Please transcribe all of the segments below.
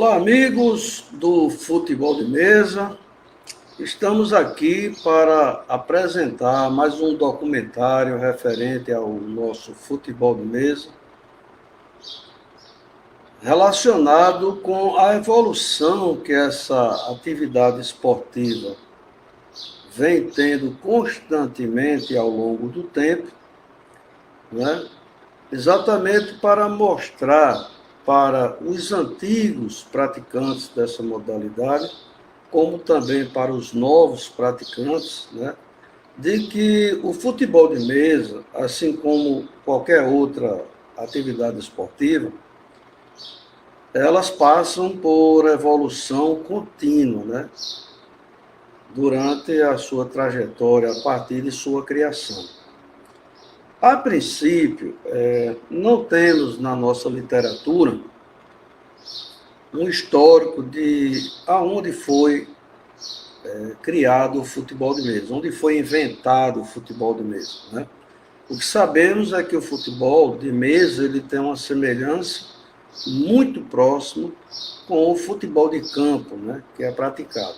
Olá, amigos do Futebol de Mesa. Estamos aqui para apresentar mais um documentário referente ao nosso futebol de mesa, relacionado com a evolução que essa atividade esportiva vem tendo constantemente ao longo do tempo, né? Exatamente para mostrar para os antigos praticantes dessa modalidade, como também para os novos praticantes, né, de que o futebol de mesa, assim como qualquer outra atividade esportiva, elas passam por evolução contínua, né, durante a sua trajetória, a partir de sua criação. A princípio, não temos na nossa literatura um histórico de aonde foi criado o futebol de mesa, onde foi inventado o futebol de mesa, né? O que sabemos é que o futebol de mesa ele tem uma semelhança muito próxima com o futebol de campo, né, que é praticado.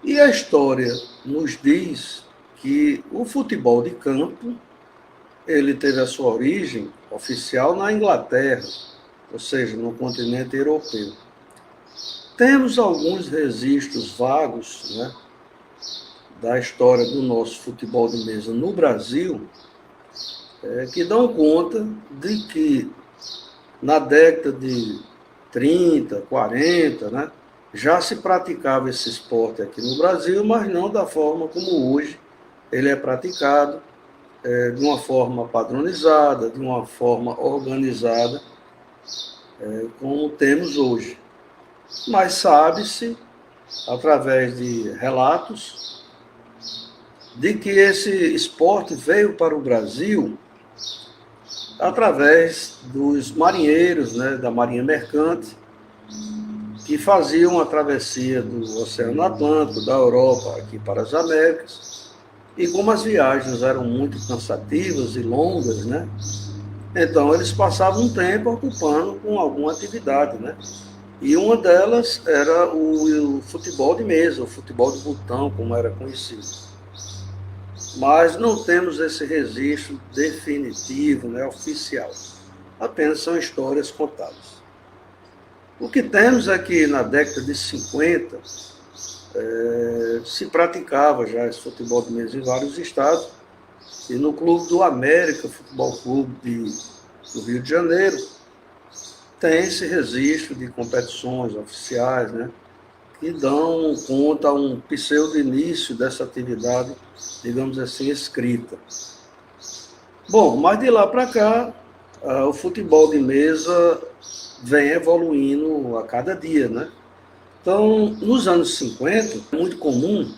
E a história nos diz que o futebol de campo ele teve a sua origem oficial na Inglaterra, ou seja, no continente europeu. Temos alguns registros vagos, né, da história do nosso futebol de mesa no Brasil, que dão conta de que na década de 30, 40, né, já se praticava esse esporte aqui no Brasil, mas não da forma como hoje ele é praticado, de uma forma padronizada, de uma forma organizada, como temos hoje. Mas sabe-se, através de relatos, de que esse esporte veio para o Brasil através dos marinheiros, né, da Marinha Mercante, que faziam a travessia do Oceano Atlântico, da Europa aqui para as Américas. E como as viagens eram muito cansativas e longas, né? Então eles passavam um tempo ocupando com alguma atividade, né? E uma delas era o futebol de mesa, o futebol de botão, como era conhecido. Mas não temos esse registro definitivo, né, oficial. Apenas são histórias contadas. O que temos é que na década de 50, se praticava já esse futebol de mesa em vários estados, e no Clube do América, Futebol Clube do Rio de Janeiro, tem esse registro de competições oficiais, né, que dão conta a um pseudo início dessa atividade, digamos assim, escrita. Bom, mas de lá para cá, o futebol de mesa vem evoluindo a cada dia, né? Então, nos anos 50, é muito comum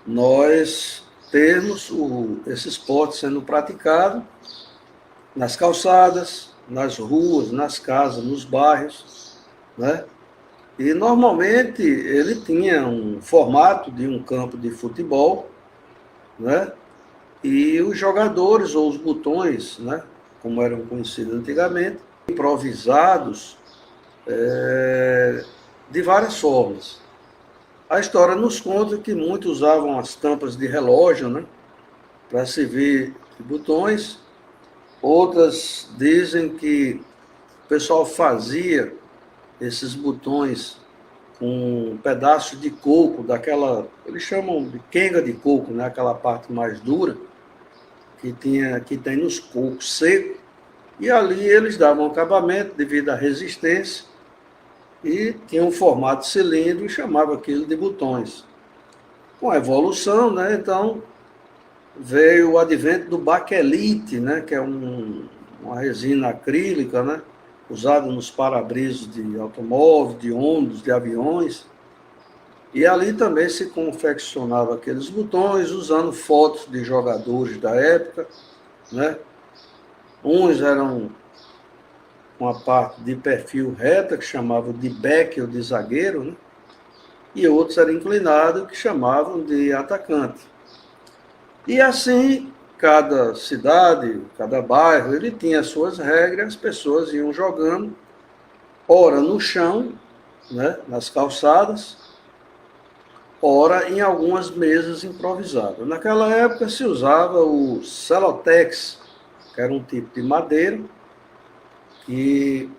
nós termos esse esporte sendo praticado nas calçadas, nas ruas, nas casas, nos bairros, né? E normalmente ele tinha um formato de um campo de futebol, né? E os jogadores ou os botões, né, como eram conhecidos antigamente, improvisados de várias formas. A história nos conta que muitos usavam as tampas de relógio, né, para servir de botões. Outras dizem que o pessoal fazia esses botões com um pedaço de coco, daquela, eles chamam de quenga de coco, né, aquela parte mais dura que tem nos cocos secos, e ali eles davam acabamento devido à resistência, e tinha um formato de cilindro e chamava aquilo de botões. Com a evolução, né, então, veio o advento do baquelite, né, que é uma resina acrílica, né, usada nos para-brisos de automóveis, de ônibus, de aviões. E ali também se confeccionava aqueles botões, usando fotos de jogadores da época, né? Uns eram com a parte de perfil reta, que chamavam de back ou de zagueiro, né? E outros eram inclinados, que chamavam de atacante. E assim, cada cidade, cada bairro, ele tinha as suas regras, as pessoas iam jogando ora no chão, né, nas calçadas, ora em algumas mesas improvisadas. Naquela época se usava o celotex, que era um tipo de madeira, que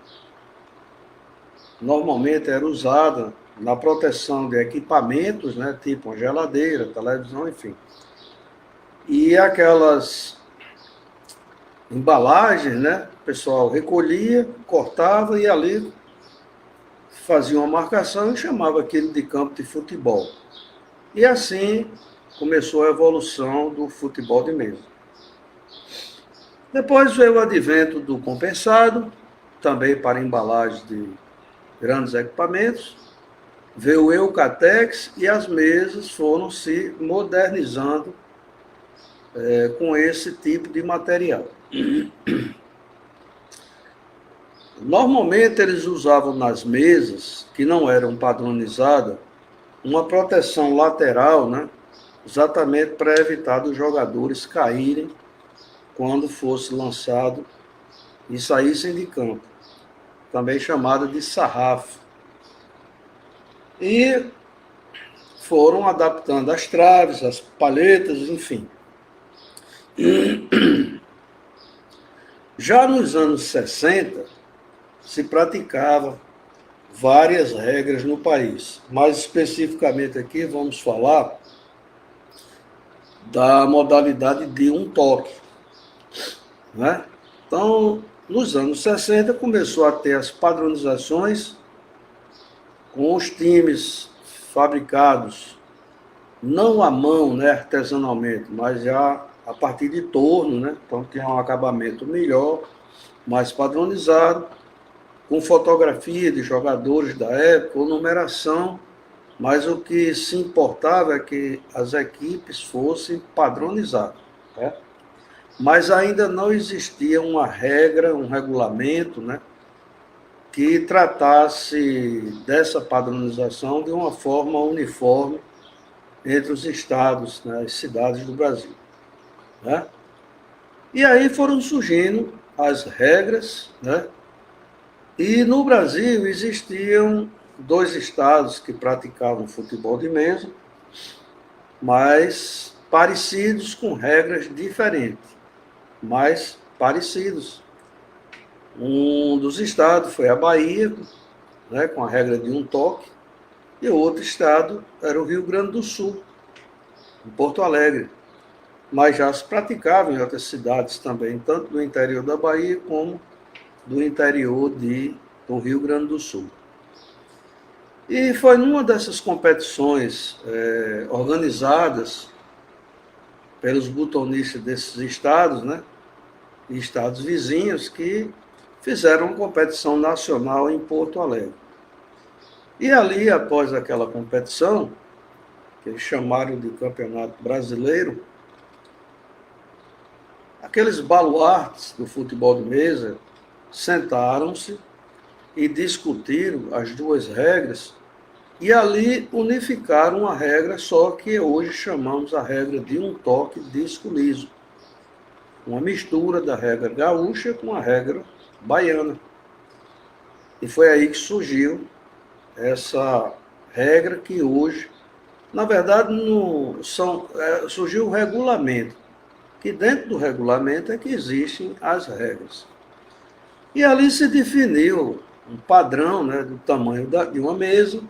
normalmente era usada na proteção de equipamentos, né, tipo uma geladeira, televisão, enfim. E aquelas embalagens, né, o pessoal recolhia, cortava e ali fazia uma marcação e chamava aquilo de campo de futebol. E assim começou a evolução do futebol de mesa. Depois veio o advento do compensado, também para embalagem de grandes equipamentos. Veio o Eucatex e as mesas foram se modernizando com esse tipo de material. Normalmente eles usavam nas mesas, que não eram padronizadas, uma proteção lateral, né? Exatamente para evitar dos jogadores caírem quando fosse lançado e saíssem de campo, também chamada de sarrafo. E foram adaptando as traves, as palhetas, enfim. Já nos anos 60, se praticava várias regras no país. Mais especificamente aqui, vamos falar da modalidade de um toque, né? Então, nos anos 60, começou a ter as padronizações com os times fabricados, não à mão, né, artesanalmente, mas já a partir de torno, né? Então, tinha um acabamento melhor, mais padronizado, com fotografia de jogadores da época, ou numeração, mas o que se importava é que as equipes fossem padronizadas, né? Mas ainda não existia uma regra, um regulamento, né, que tratasse dessa padronização de uma forma uniforme entre os estados, né, as cidades do Brasil, né? E aí foram surgindo as regras, né? E no Brasil existiam 2 estados que praticavam futebol de mesa, mas parecidos, com regras diferentes, mas parecidos. Um dos estados foi a Bahia, né, com a regra de um toque, e o outro estado era o Rio Grande do Sul, em Porto Alegre. Mas já se praticava em outras cidades também, tanto do interior da Bahia como do interior do Rio Grande do Sul. E foi numa dessas competições organizadas pelos butonistas desses estados, né, e estados vizinhos, que fizeram uma competição nacional em Porto Alegre. E ali, após aquela competição, que eles chamaram de Campeonato Brasileiro, aqueles baluartes do futebol de mesa sentaram-se e discutiram as 2 regras e ali unificaram uma regra só que hoje chamamos a regra de um toque disco liso. Uma mistura da regra gaúcha com a regra baiana. E foi aí que surgiu essa regra que hoje, na verdade, surgiu o regulamento, que dentro do regulamento é que existem as regras. E ali se definiu um padrão, né, do tamanho de uma mesa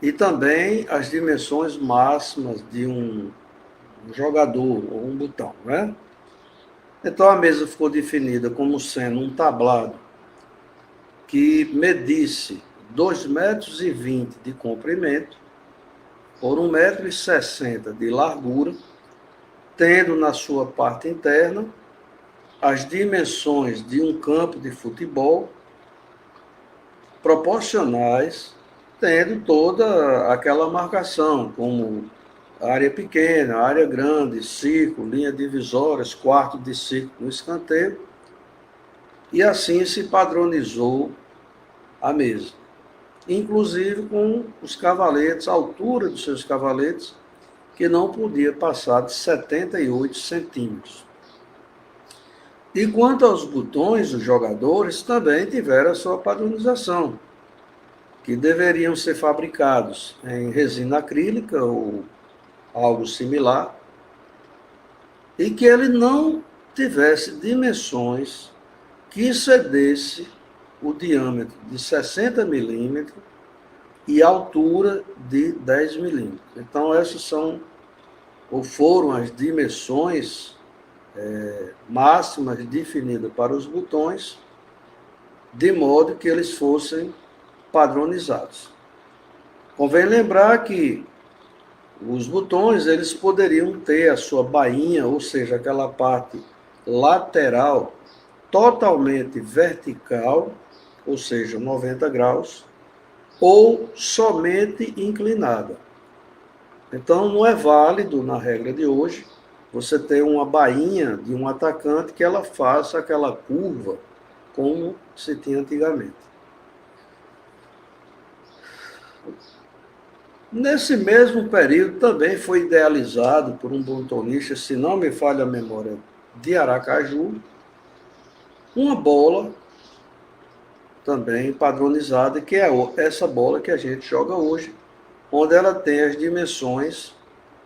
e também as dimensões máximas de um jogador ou um botão, né? Então a mesa ficou definida como sendo um tablado que medisse 2,20 m de comprimento por 1,60 m de largura, tendo na sua parte interna as dimensões de um campo de futebol proporcionais, tendo toda aquela marcação, como área pequena, área grande, círculo, linha divisória, quarto de círculo no escanteio, e assim se padronizou a mesa. Inclusive com os cavaletes, a altura dos seus cavaletes, que não podia passar de 78 centímetros. E quanto aos botões, os jogadores também tiveram a sua padronização, que deveriam ser fabricados em resina acrílica ou algo similar, e que ele não tivesse dimensões que excedesse o diâmetro de 60 milímetros e a altura de 10 milímetros. Então, essas são ou foram as dimensões máximas definidas para os botões, de modo que eles fossem padronizados. Convém lembrar que os botões eles poderiam ter a sua bainha, ou seja, aquela parte lateral totalmente vertical, ou seja, 90 graus, ou somente inclinada. Então, não é válido, na regra de hoje, você ter uma bainha de um atacante que ela faça aquela curva como se tinha antigamente. Nesse mesmo período também foi idealizado por um botonista, se não me falha a memória, de Aracaju, uma bola também padronizada, que é essa bola que a gente joga hoje, onde ela tem as dimensões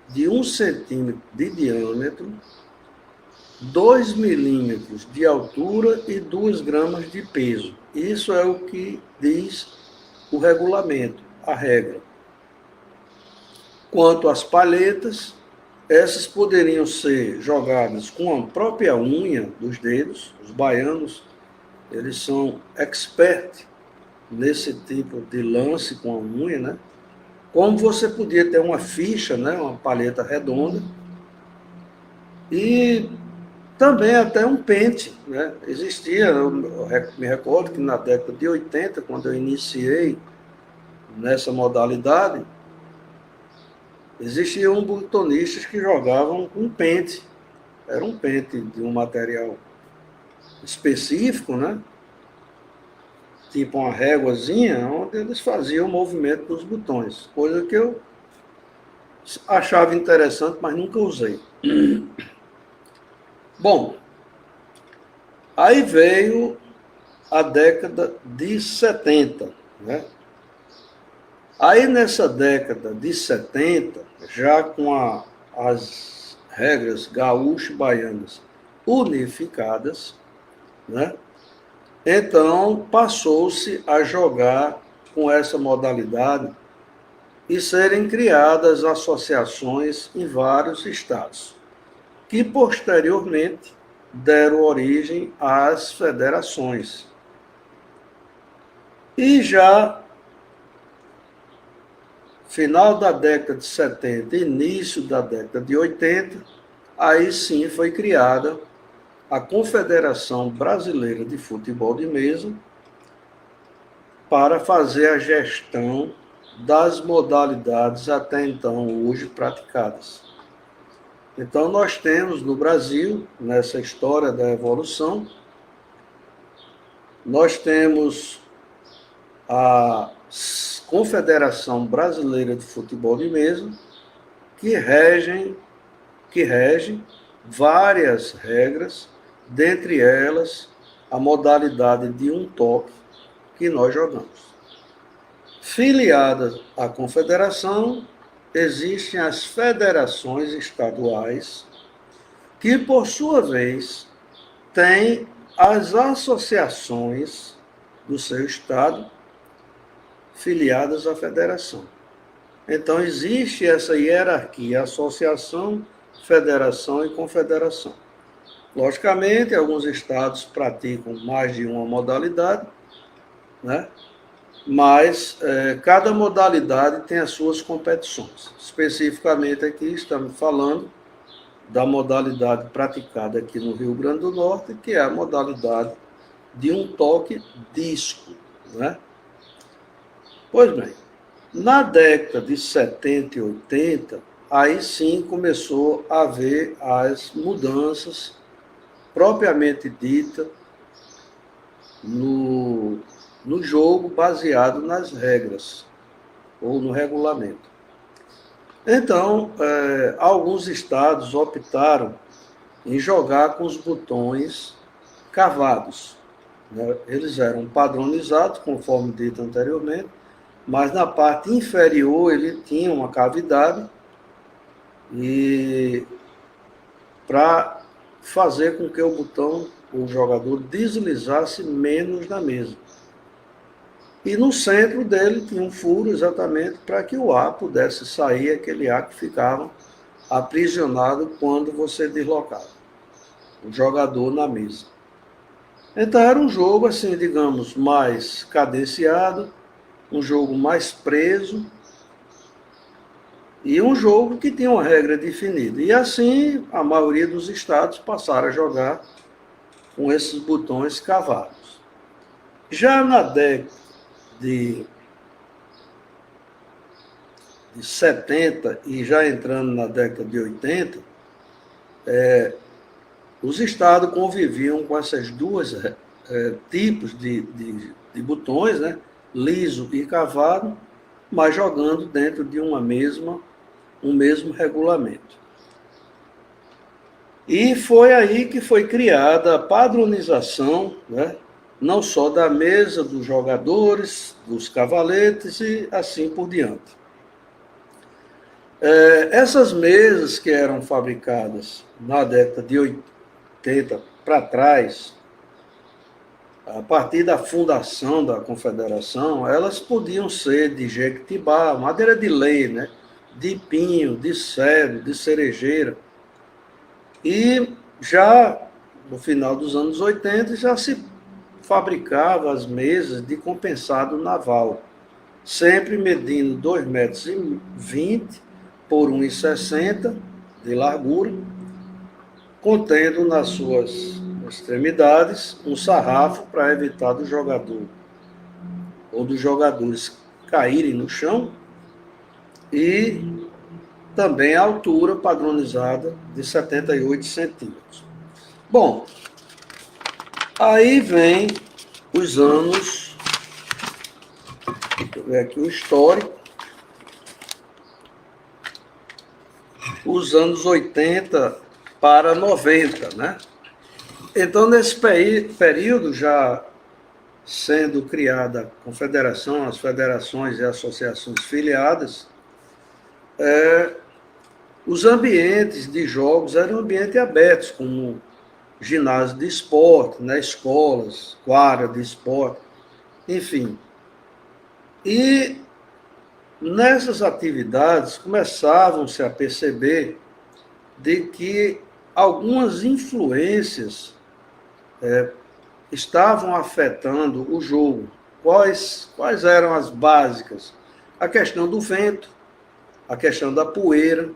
de 1 centímetro de diâmetro, 2 milímetros de altura e 2 gramas de peso. Isso é o que diz o regulamento, a regra. Quanto às palhetas, essas poderiam ser jogadas com a própria unha dos dedos. Os baianos, eles são expert nesse tipo de lance com a unha, né? Como você podia ter uma ficha, né? Uma palheta redonda, e também até um pente, né? Existia, eu me recordo que na década de 80, quando eu iniciei nessa modalidade, existiam botonistas que jogavam com pente. Era um pente de um material específico, né? Tipo uma réguazinha, onde eles faziam o movimento dos botões. Coisa que eu achava interessante, mas nunca usei. Bom, aí veio a década de 70, né? Aí nessa década de 70, já com as regras gaúcho-baianas unificadas, né? Então passou-se a jogar com essa modalidade e serem criadas associações em vários estados, que posteriormente deram origem às federações. E já final da década de 70, início da década de 80, aí sim foi criada a Confederação Brasileira de Futebol de Mesa para fazer a gestão das modalidades até então hoje praticadas. Então nós temos no Brasil, nessa história da evolução, nós temos a Confederação Brasileira de Futebol de Mesa, que rege várias regras, dentre elas a modalidade de um toque que nós jogamos. Filiadas à confederação, existem as federações estaduais, que por sua vez têm as associações do seu estado filiadas à federação. Então, existe essa hierarquia, associação, federação e confederação. Logicamente, alguns estados praticam mais de uma modalidade, né? Mas cada modalidade tem as suas competições. Especificamente aqui estamos falando da modalidade praticada aqui no Rio Grande do Norte, que é a modalidade de um toque disco, né? Pois bem, na década de 70 e 80, aí sim começou a haver as mudanças propriamente dita no jogo baseado nas regras ou no regulamento. Então, alguns estados optaram em jogar com os botões cavados, né? Eles eram padronizados, conforme dito anteriormente, mas na parte inferior ele tinha uma cavidade e para fazer com que o botão, o jogador, deslizasse menos na mesa. E no centro dele tinha um furo exatamente para que o ar pudesse sair, aquele ar que ficava aprisionado quando você deslocava o jogador na mesa. Então era um jogo, assim, digamos, mais cadenciado, um jogo mais preso e um jogo que tinha uma regra definida. E assim a maioria dos estados passaram a jogar com esses botões cavados. Já na década de 70 e já entrando na década de 80, os estados conviviam com esses dois tipos de botões, né? Liso e cavado, mas jogando dentro de um mesmo regulamento. E foi aí que foi criada a padronização, né? Não só da mesa dos jogadores, dos cavaletes e assim por diante. Essas mesas que eram fabricadas na década de 80 para trás, a partir da fundação da Confederação, elas podiam ser de jequitibá, madeira de lei, né? De pinho, de cedro, de cerejeira. E já no final dos anos 80 já se fabricava as mesas de compensado naval, sempre medindo 2,20 metros por 1,60 de largura, contendo nas suas extremidades um sarrafo para evitar do jogador ou dos jogadores caírem no chão e também a altura padronizada de 78 centímetros. Bom, aí vem os anos, deixa eu ver aqui o histórico, os anos 80 para 90, né? Então, nesse período, já sendo criada a confederação, as federações e associações filiadas, os ambientes de jogos eram ambientes abertos, como ginásio de esporte, né, escolas, quadra de esporte, enfim. E nessas atividades começavam-se a perceber de que algumas influências estavam afetando o jogo. Quais eram as básicas? A questão do vento, a questão da poeira,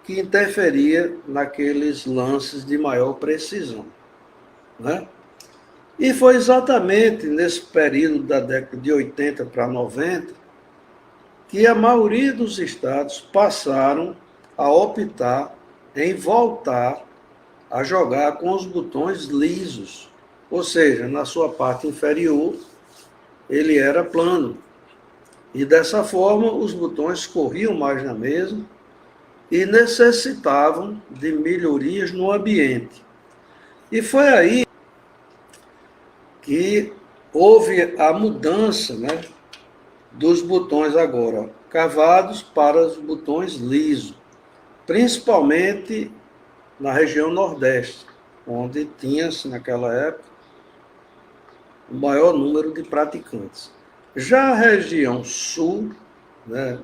que interferia naqueles lances de maior precisão, né? E foi exatamente nesse período da década de 80 para 90 que a maioria dos estados passaram a optar em voltar a jogar com os botões lisos, ou seja, na sua parte inferior ele era plano. E dessa forma os botões corriam mais na mesa e necessitavam de melhorias no ambiente. E foi aí que houve a mudança, né, dos botões agora cavados para os botões lisos, principalmente na região Nordeste, onde tinha-se naquela época o maior número de praticantes. Já a região Sul, né,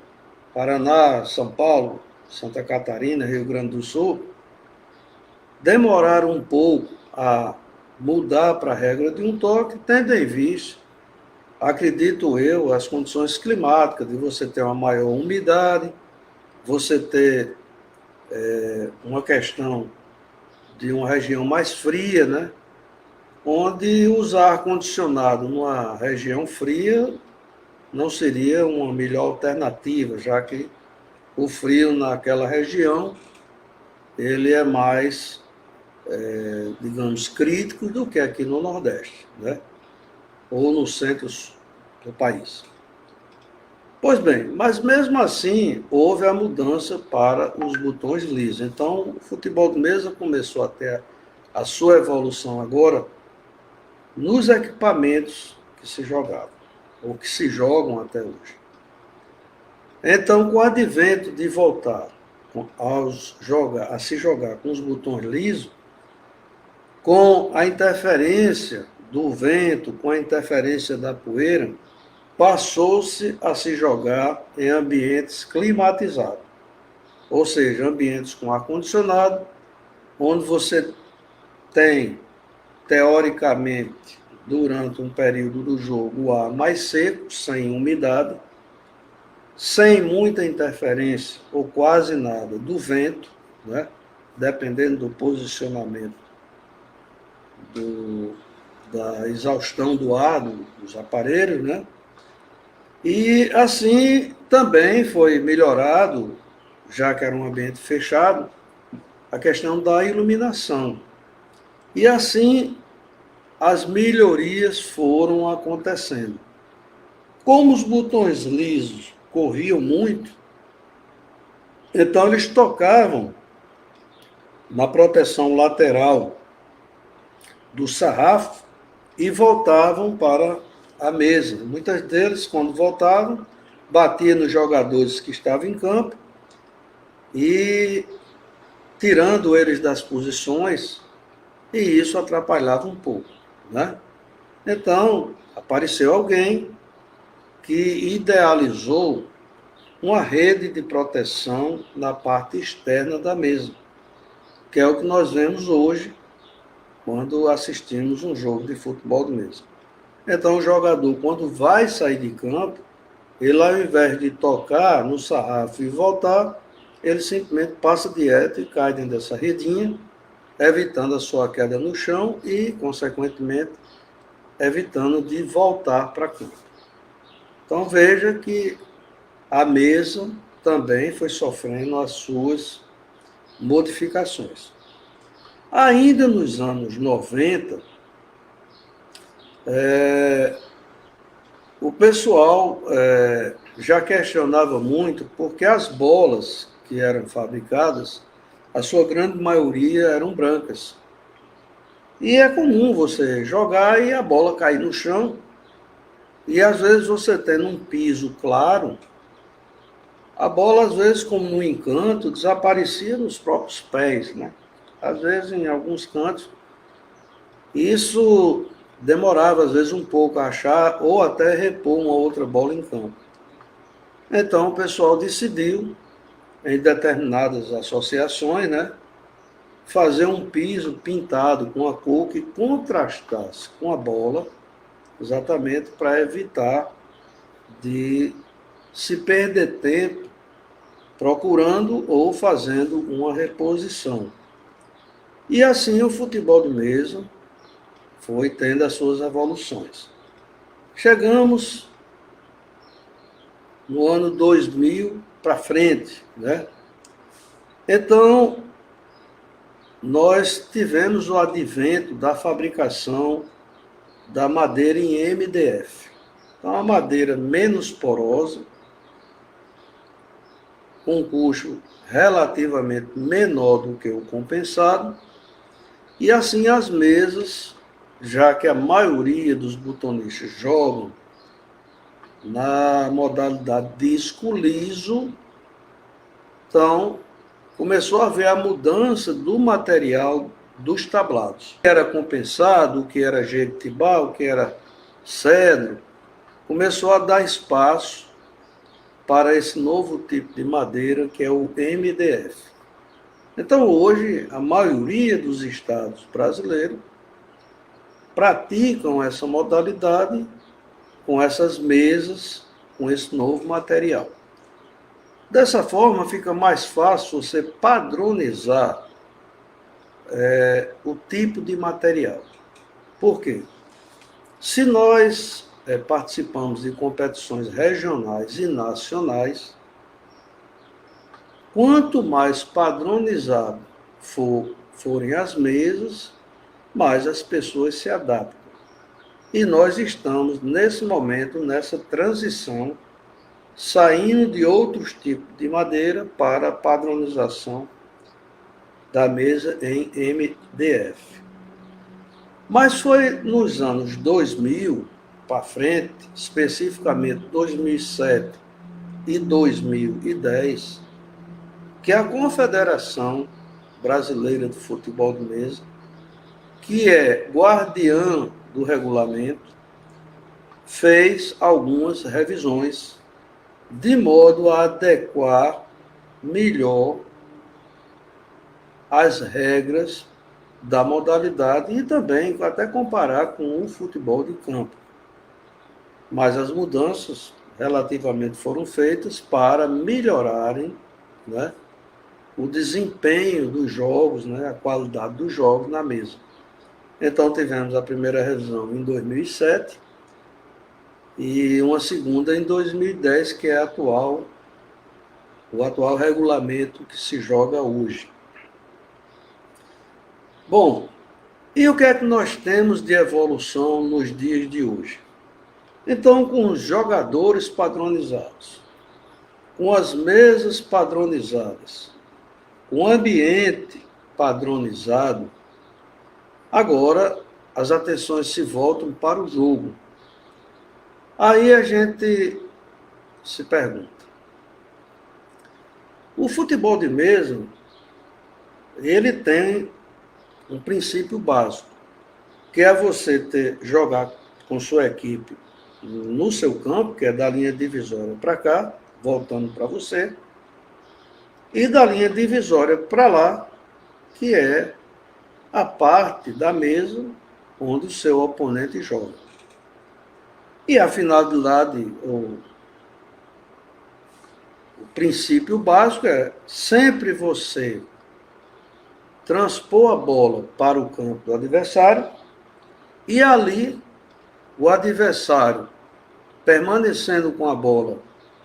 Paraná, São Paulo, Santa Catarina, Rio Grande do Sul, demoraram um pouco a mudar para a regra de um toque, tendo em vista, acredito eu, as condições climáticas, de você ter uma maior umidade, você ter uma questão de uma região mais fria, né? Onde usar ar-condicionado numa região fria não seria uma melhor alternativa, já que o frio naquela região ele é mais, digamos, crítico do que aqui no Nordeste, né? Ou no centro do país. Pois bem, mas mesmo assim houve a mudança para os botões lisos. Então o futebol de mesa começou a ter a sua evolução agora nos equipamentos que se jogavam, ou que se jogam até hoje. Então, com o advento de voltar a se jogar com os botões lisos, com a interferência do vento, com a interferência da poeira, passou-se a se jogar em ambientes climatizados, ou seja, ambientes com ar-condicionado, onde você tem, teoricamente, durante um período do jogo, o ar mais seco, sem umidade, sem muita interferência ou quase nada do vento, né? Dependendo do posicionamento da exaustão do ar dos aparelhos, né? E assim também foi melhorado, já que era um ambiente fechado, a questão da iluminação. E assim as melhorias foram acontecendo. Como os botões lisos corriam muito, então eles tocavam na proteção lateral do sarrafo e voltavam para a mesa. Muitas deles, quando voltavam, batiam nos jogadores que estavam em campo e tirando eles das posições, e isso atrapalhava um pouco, né? Então, apareceu alguém que idealizou uma rede de proteção na parte externa da mesa, que é o que nós vemos hoje quando assistimos um jogo de futebol de mesa. Então, o jogador, quando vai sair de campo, ele, ao invés de tocar no sarrafo e voltar, ele simplesmente passa direto e cai dentro dessa redinha, evitando a sua queda no chão e, consequentemente, evitando de voltar para campo. Então, veja que a mesa também foi sofrendo as suas modificações. Ainda nos anos 90, o pessoal já questionava muito porque as bolas que eram fabricadas, a sua grande maioria eram brancas. E é comum você jogar e a bola cair no chão, e às vezes você tendo um piso claro, a bola, às vezes, como no encanto, desaparecia nos próprios pés, né? Às vezes, em alguns cantos, isso demorava, às vezes, um pouco a achar ou até repor uma outra bola em campo. Então, o pessoal decidiu, em determinadas associações, né, fazer um piso pintado com a cor que contrastasse com a bola, exatamente para evitar de se perder tempo procurando ou fazendo uma reposição. E assim o futebol de mesa foi tendo as suas evoluções. Chegamos no ano 2000 para frente, né? Então, nós tivemos o advento da fabricação da madeira em MDF. Então, a madeira menos porosa, com um custo relativamente menor do que o compensado, e assim as mesas, já que a maioria dos botonistas jogam na modalidade disco liso, então começou a haver a mudança do material dos tablados. O que era compensado, o que era jequitibá, o que era cedro, começou a dar espaço para esse novo tipo de madeira, que é o MDF. Então, hoje, a maioria dos estados brasileiros praticam essa modalidade com essas mesas, com esse novo material. Dessa forma, fica mais fácil você padronizar o tipo de material. Por quê? Se nós participamos de competições regionais e nacionais, quanto mais padronizado forem as mesas, mais as pessoas se adaptam. E nós estamos, nesse momento, nessa transição, saindo de outros tipos de madeira para a padronização da mesa em MDF. Mas foi nos anos 2000 para frente, especificamente 2007 e 2010, que a Confederação Brasileira de Futebol de Mesa, que é guardiã do regulamento, fez algumas revisões de modo a adequar melhor as regras da modalidade e também até comparar com o futebol de campo. Mas as mudanças relativamente foram feitas para melhorarem, né, o desempenho dos jogos, né, a qualidade dos jogos na mesa. Então tivemos a primeira revisão em 2007 e uma segunda em 2010, que é o atual regulamento que se joga hoje. Bom, e o que é que nós temos de evolução nos dias de hoje? Então, com os jogadores padronizados, com as mesas padronizadas, com o ambiente padronizado, agora as atenções se voltam para o jogo. Aí a gente se pergunta, o futebol de mesa, ele tem um princípio básico, que é você jogar com sua equipe no seu campo, que é da linha divisória para cá, voltando para você, e da linha divisória para lá, que é a parte da mesa onde o seu oponente joga. E a finalidade, o princípio básico é sempre você transpor a bola para o campo do adversário e ali o adversário permanecendo com a bola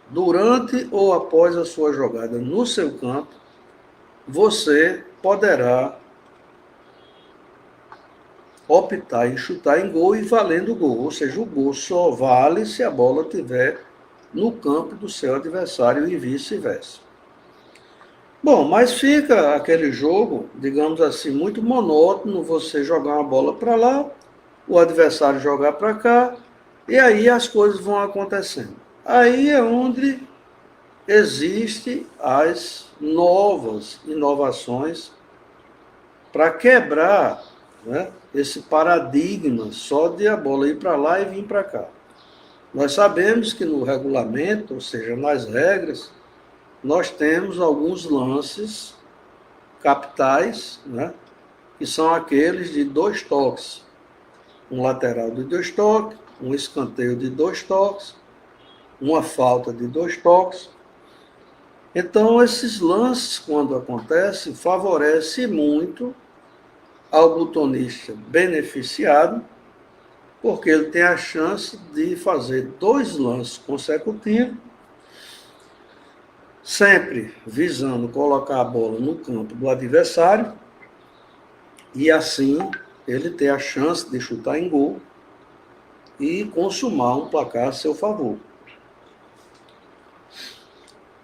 durante ou após a sua jogada no seu campo, você poderá optar em chutar em gol e valendo o gol. Ou seja, o gol só vale se a bola estiver no campo do seu adversário e vice-versa. Bom, mas fica aquele jogo, digamos assim, muito monótono, você jogar uma bola para lá, o adversário jogar para cá, e aí as coisas vão acontecendo. Aí é onde existem as novas inovações para quebrar, né, esse paradigma só de a bola ir para lá e vir para cá. Nós sabemos que no regulamento, ou seja, nas regras, nós temos alguns lances capitais, né, que são aqueles de 2 toques. Um lateral de 2 toques, um escanteio de 2 toques, uma falta de 2 toques. Então, esses lances, quando acontecem, favorecem muito ao botonista beneficiado, porque ele tem a chance de fazer 2 lances consecutivos, sempre visando colocar a bola no campo do adversário, e assim ele ter a chance de chutar em gol e consumar um placar a seu favor.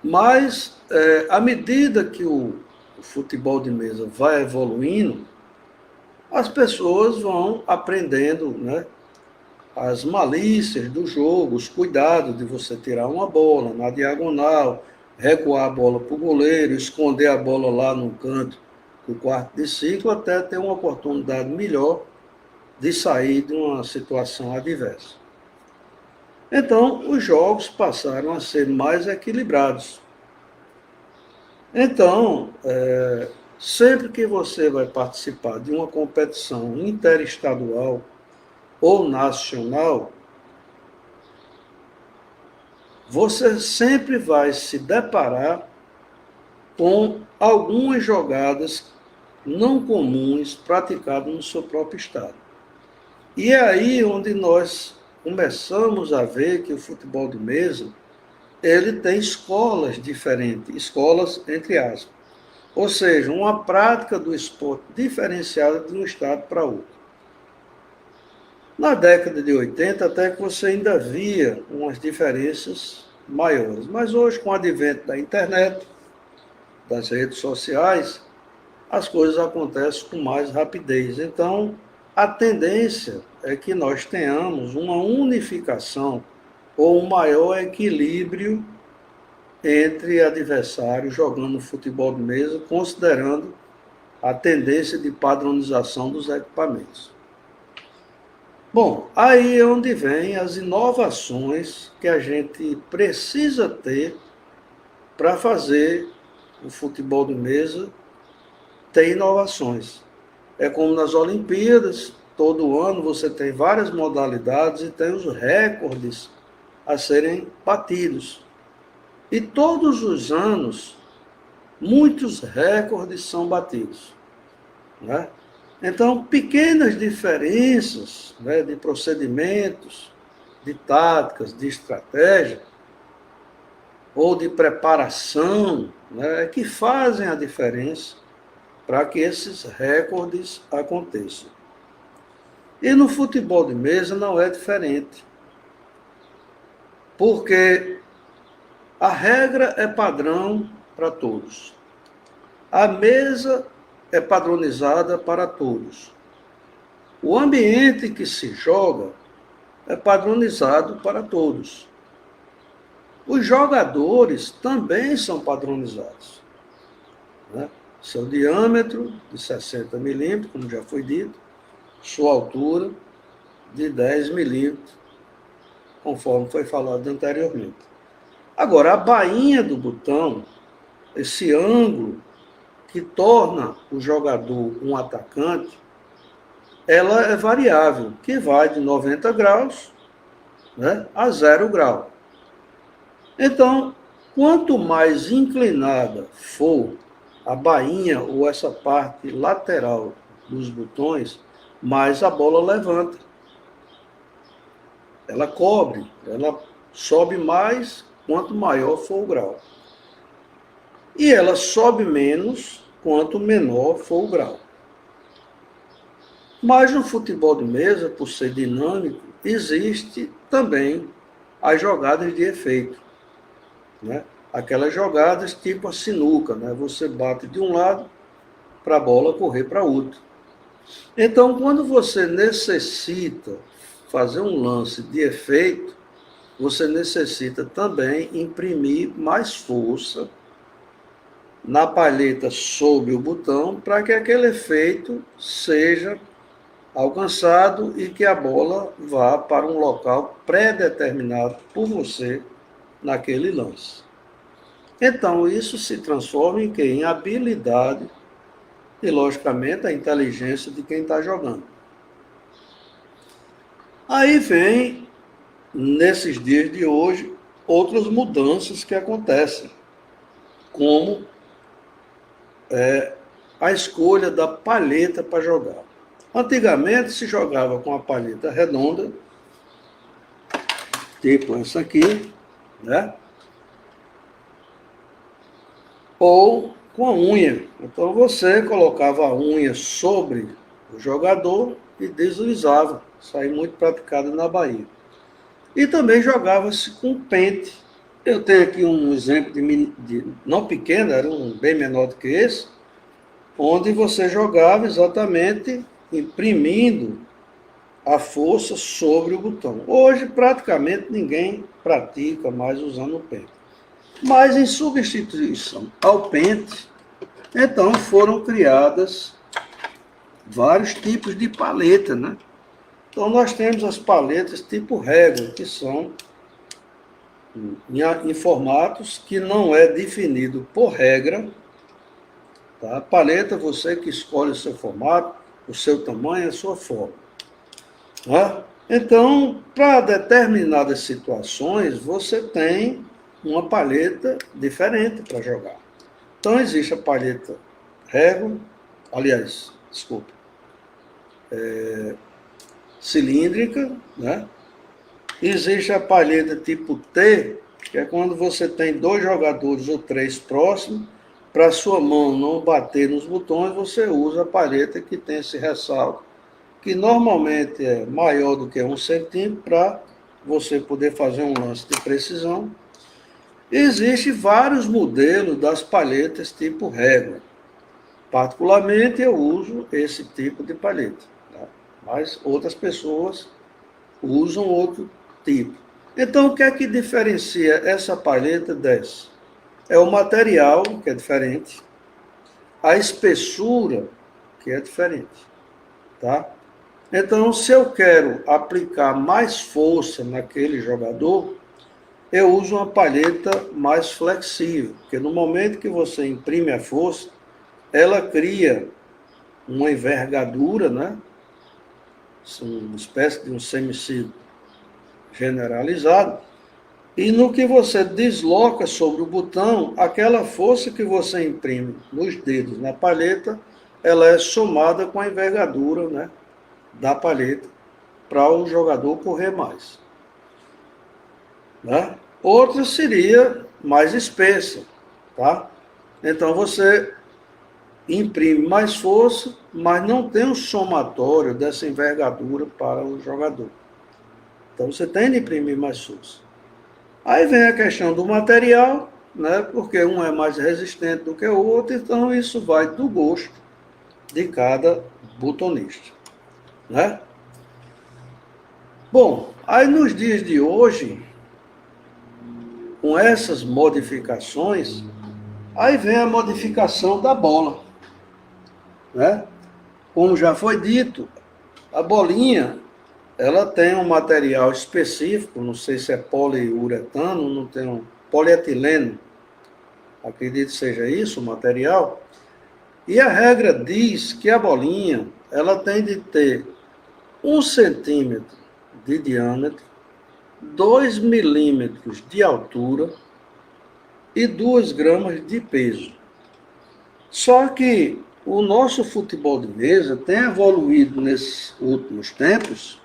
Mas, à medida que o futebol de mesa vai evoluindo, as pessoas vão aprendendo, né, as malícias do jogo, os cuidados de você tirar uma bola na diagonal, recuar a bola para o goleiro, esconder a bola lá no canto do quarto de ciclo, até ter uma oportunidade melhor de sair de uma situação adversa. Então, os jogos passaram a ser mais equilibrados. Então, sempre que você vai participar de uma competição interestadual ou nacional, você sempre vai se deparar com algumas jogadas não comuns praticadas no seu próprio estado. E é aí onde nós começamos a ver que o futebol de mesa, ele tem escolas diferentes, escolas entre aspas. Ou seja, uma prática do esporte diferenciada de um estado para outro. Na década de 80, até que você ainda via umas diferenças maiores. Mas hoje, com o advento da internet, das redes sociais, as coisas acontecem com mais rapidez. Então, a tendência é que nós tenhamos uma unificação ou um maior equilíbrio entre adversários jogando futebol de mesa, considerando a tendência de padronização dos equipamentos. Bom, aí é onde vem as inovações que a gente precisa ter para fazer o futebol de mesa ter inovações. É como nas Olimpíadas, todo ano você tem várias modalidades e tem os recordes a serem batidos. E todos os anos, muitos recordes são batidos, né? Então, pequenas diferenças, né, de procedimentos, de táticas, de estratégia, ou de preparação, né, que fazem a diferença para que esses recordes aconteçam. E no futebol de mesa não é diferente, porque a regra é padrão para todos. A mesa é padronizada para todos. O ambiente que se joga é padronizado para todos. Os jogadores também são padronizados, né? Seu diâmetro de 60 milímetros, como já foi dito, sua altura de 10 milímetros, conforme foi falado anteriormente. Agora, a bainha do botão, esse ângulo que torna o jogador um atacante, ela é variável, que vai de 90 graus, né, a 0 grau. Então, quanto mais inclinada for a bainha ou essa parte lateral dos botões, mais a bola levanta. Ela cobre, ela sobe mais quanto maior for o grau. E ela sobe menos quanto menor for o grau. Mas no futebol de mesa, por ser dinâmico, existe também as jogadas de efeito, né? Aquelas jogadas tipo a sinuca, né? Você bate de um lado para a bola correr para outro. Então, quando você necessita fazer um lance de efeito, você necessita também imprimir mais força na palheta sob o botão para que aquele efeito seja alcançado e que a bola vá para um local pré-determinado por você naquele lance. Então, isso se transforma em quê? Em habilidade e, logicamente, a inteligência de quem está jogando. Aí vem, nesses dias de hoje, outras mudanças que acontecem, como a escolha da palheta para jogar. Antigamente se jogava com a palheta redonda, tipo essa aqui, né? Ou com a unha. Então você colocava a unha sobre o jogador e deslizava. Isso aí muito praticado na Bahia. E também jogava-se com pente. Eu tenho aqui um exemplo não pequeno, era um bem menor do que esse, onde você jogava exatamente imprimindo a força sobre o botão. Hoje praticamente ninguém pratica mais usando o pente. Mas em substituição ao pente, então foram criadas vários tipos de paleta, né? Então nós temos as paletas tipo régua, que são em formatos que não é definido por regra. Tá? A paleta, você que escolhe o seu formato, o seu tamanho, a sua forma. Tá? Então, para determinadas situações, você tem uma paleta diferente para jogar. Então, existe a paleta régua, cilíndrica, né? Existe a palheta tipo T, que é quando você tem 2 jogadores ou 3 próximos, para sua mão não bater nos botões, você usa a palheta que tem esse ressalto, que normalmente é maior do que 1 centímetro, para você poder fazer um lance de precisão. Existem vários modelos das palhetas tipo régua. Particularmente, eu uso esse tipo de palheta. Tá? mas outras pessoas usam outro tipo. Então, o que é que diferencia essa palheta dessa? É o material, que é diferente, a espessura, que é diferente, tá? Então, se eu quero aplicar mais força naquele jogador, eu uso uma palheta mais flexível, porque no momento que você imprime a força, ela cria uma envergadura, né? Uma espécie de um semicírculo generalizado, e no que você desloca sobre o botão, aquela força que você imprime nos dedos na palheta, ela é somada com a envergadura, né, da palheta para o jogador correr mais. Né? Outra seria mais espessa, tá? Então você imprime mais força, mas não tem um somatório dessa envergadura para o jogador. Então você tem de imprimir mais força. Aí vem a questão do material, né? Porque um é mais resistente do que o outro, então isso vai do gosto de cada botonista, né? Bom, aí nos dias de hoje, com essas modificações, aí vem a modificação da bola, né? Como já foi dito, a bolinha, ela tem um material específico, não sei se é poliuretano, não tem um polietileno, acredito que seja isso o material, e a regra diz que a bolinha, ela tem de ter 1 centímetro de diâmetro, 2 milímetros de altura e 2 gramas de peso. Só que o nosso futebol de mesa tem evoluído nesses últimos tempos,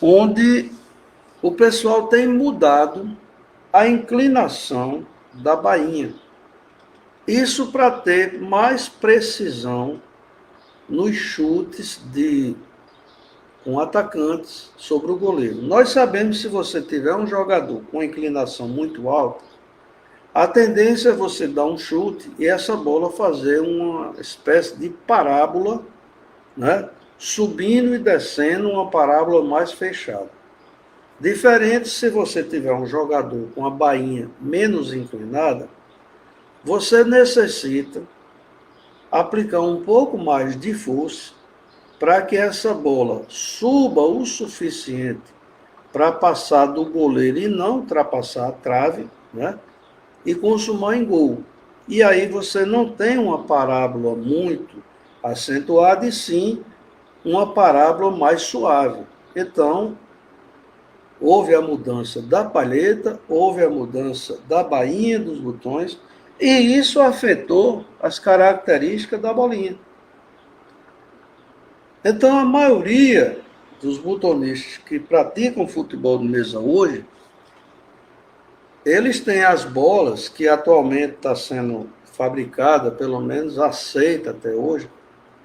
onde o pessoal tem mudado a inclinação da bainha. Isso para ter mais precisão nos chutes com atacantes sobre o goleiro. Nós sabemos que se você tiver um jogador com inclinação muito alta, a tendência é você dar um chute e essa bola fazer uma espécie de parábola, né? Subindo e descendo, uma parábola mais fechada. Diferente se você tiver um jogador com a bainha menos inclinada, você necessita aplicar um pouco mais de força para que essa bola suba o suficiente para passar do goleiro e não ultrapassar a trave, né? E consumar em gol. E aí você não tem uma parábola muito acentuada, e sim uma parábola mais suave. Então, houve a mudança da palheta, houve a mudança da bainha dos botões, e isso afetou as características da bolinha. Então, a maioria dos botonistas que praticam futebol de mesa hoje, eles têm as bolas que atualmente está sendo fabricada, pelo menos aceita até hoje,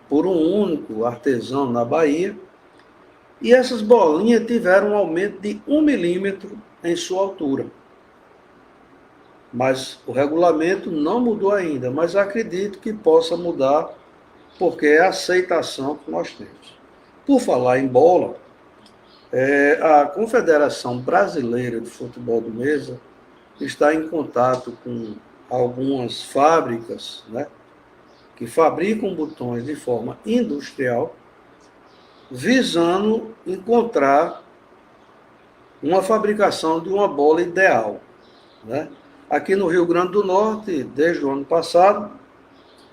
por um único artesão na Bahia, e essas bolinhas tiveram um aumento de 1 milímetro em sua altura. Mas o regulamento não mudou ainda, mas acredito que possa mudar, porque é a aceitação que nós temos. Por falar em bola, a Confederação Brasileira de Futebol de Mesa está em contato com algumas fábricas, né, que fabricam botões de forma industrial, visando encontrar uma fabricação de uma bola ideal, né? Aqui no Rio Grande do Norte, desde o ano passado,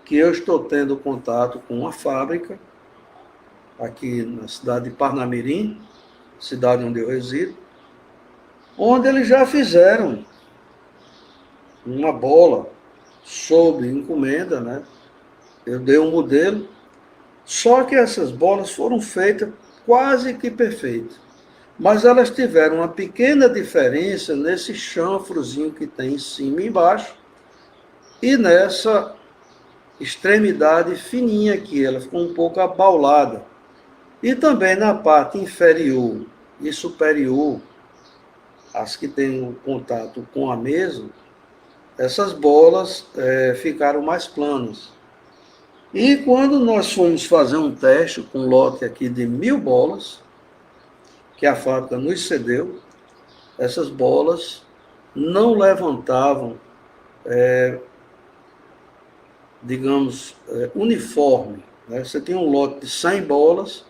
que eu estou tendo contato com uma fábrica, aqui na cidade de Parnamirim, cidade onde eu resido, onde eles já fizeram uma bola sob encomenda, né? Eu dei um modelo, só que essas bolas foram feitas quase que perfeitas. Mas elas tiveram uma pequena diferença nesse chanfrozinho que tem em cima e embaixo, e nessa extremidade fininha aqui, ela ficou um pouco abaulada. E também na parte inferior e superior, as que têm um contato com a mesa, essas bolas ficaram mais planas. E quando nós fomos fazer um teste com um lote aqui de 1.000 bolas, que a fábrica nos cedeu, essas bolas não levantavam, digamos, uniforme. Né? Você tinha um lote de 100 bolas,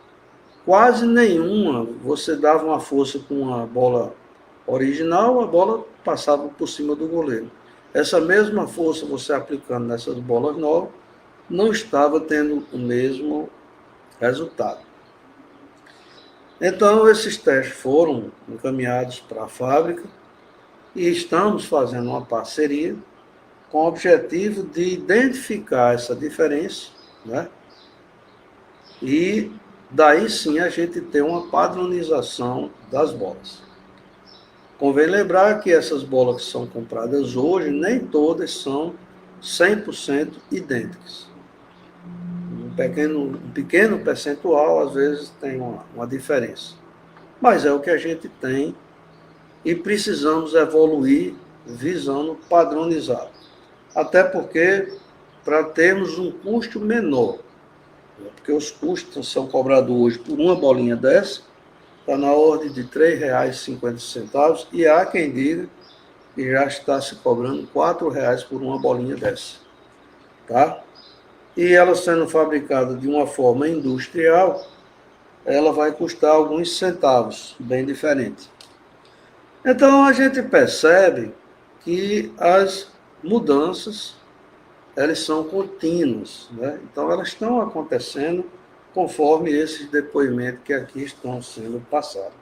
quase nenhuma você dava uma força com a bola original, a bola passava por cima do goleiro. Essa mesma força você aplicando nessas bolas novas, não estava tendo o mesmo resultado. Então, esses testes foram encaminhados para a fábrica e estamos fazendo uma parceria com o objetivo de identificar essa diferença, né? E daí sim a gente tem uma padronização das bolas. Convém lembrar que essas bolas que são compradas hoje, nem todas são 100% idênticas. Um pequeno percentual, às vezes, tem uma diferença. Mas é o que a gente tem e precisamos evoluir visando padronizar. Até porque, para termos um custo menor, porque os custos são cobrados hoje por uma bolinha dessa, está na ordem de R$ 3,50, e há quem diga que já está se cobrando R$ 4,00 por uma bolinha dessa. Tá? E ela sendo fabricada de uma forma industrial, ela vai custar alguns centavos, bem diferente. Então a gente percebe que as mudanças, elas são contínuas, né? Então elas estão acontecendo conforme esses depoimentos que aqui estão sendo passados.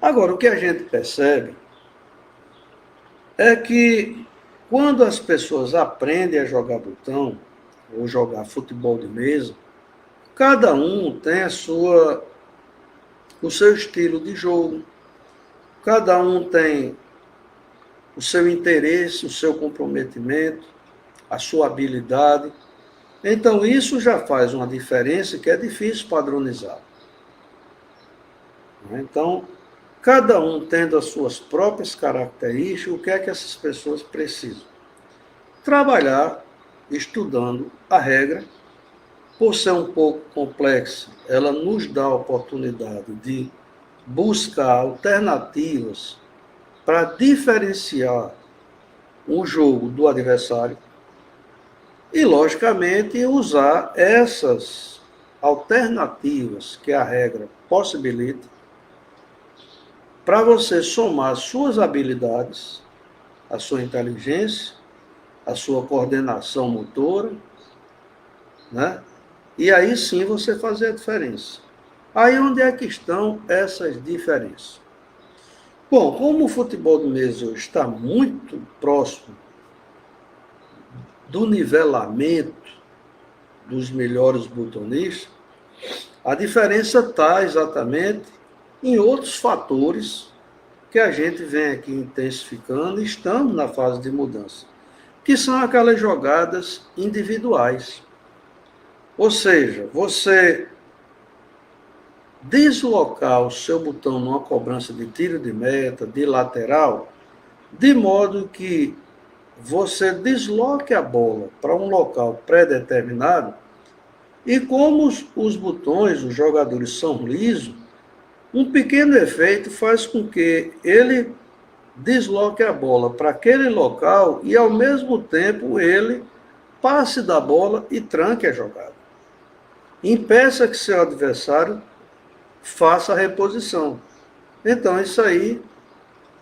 Agora, o que a gente percebe é que quando as pessoas aprendem a jogar botão, ou jogar futebol de mesa, cada um tem o seu estilo de jogo, cada um tem o seu interesse, o seu comprometimento, a sua habilidade. Então, isso já faz uma diferença que é difícil padronizar. Então, cada um tendo as suas próprias características, o que é que essas pessoas precisam? Trabalhar estudando a regra. Por ser um pouco complexa, ela nos dá a oportunidade de buscar alternativas para diferenciar um jogo do adversário e, logicamente, usar essas alternativas que a regra possibilita para você somar suas habilidades, a sua inteligência, a sua coordenação motora, né? E aí sim você fazer a diferença. Aí onde é que estão essas diferenças? Bom, como o futebol de mesa hoje está muito próximo do nivelamento dos melhores botonistas, a diferença está exatamente em outros fatores que a gente vem aqui intensificando e estamos na fase de mudança, que são aquelas jogadas individuais. Ou seja, você deslocar o seu botão numa cobrança de tiro de meta, de lateral, de modo que você desloque a bola para um local pré-determinado, e como os botões, os jogadores são lisos, um pequeno efeito faz com que ele desloque a bola para aquele local e, ao mesmo tempo, ele passe da bola e tranque a jogada. Impeça que seu adversário faça a reposição. Então, isso aí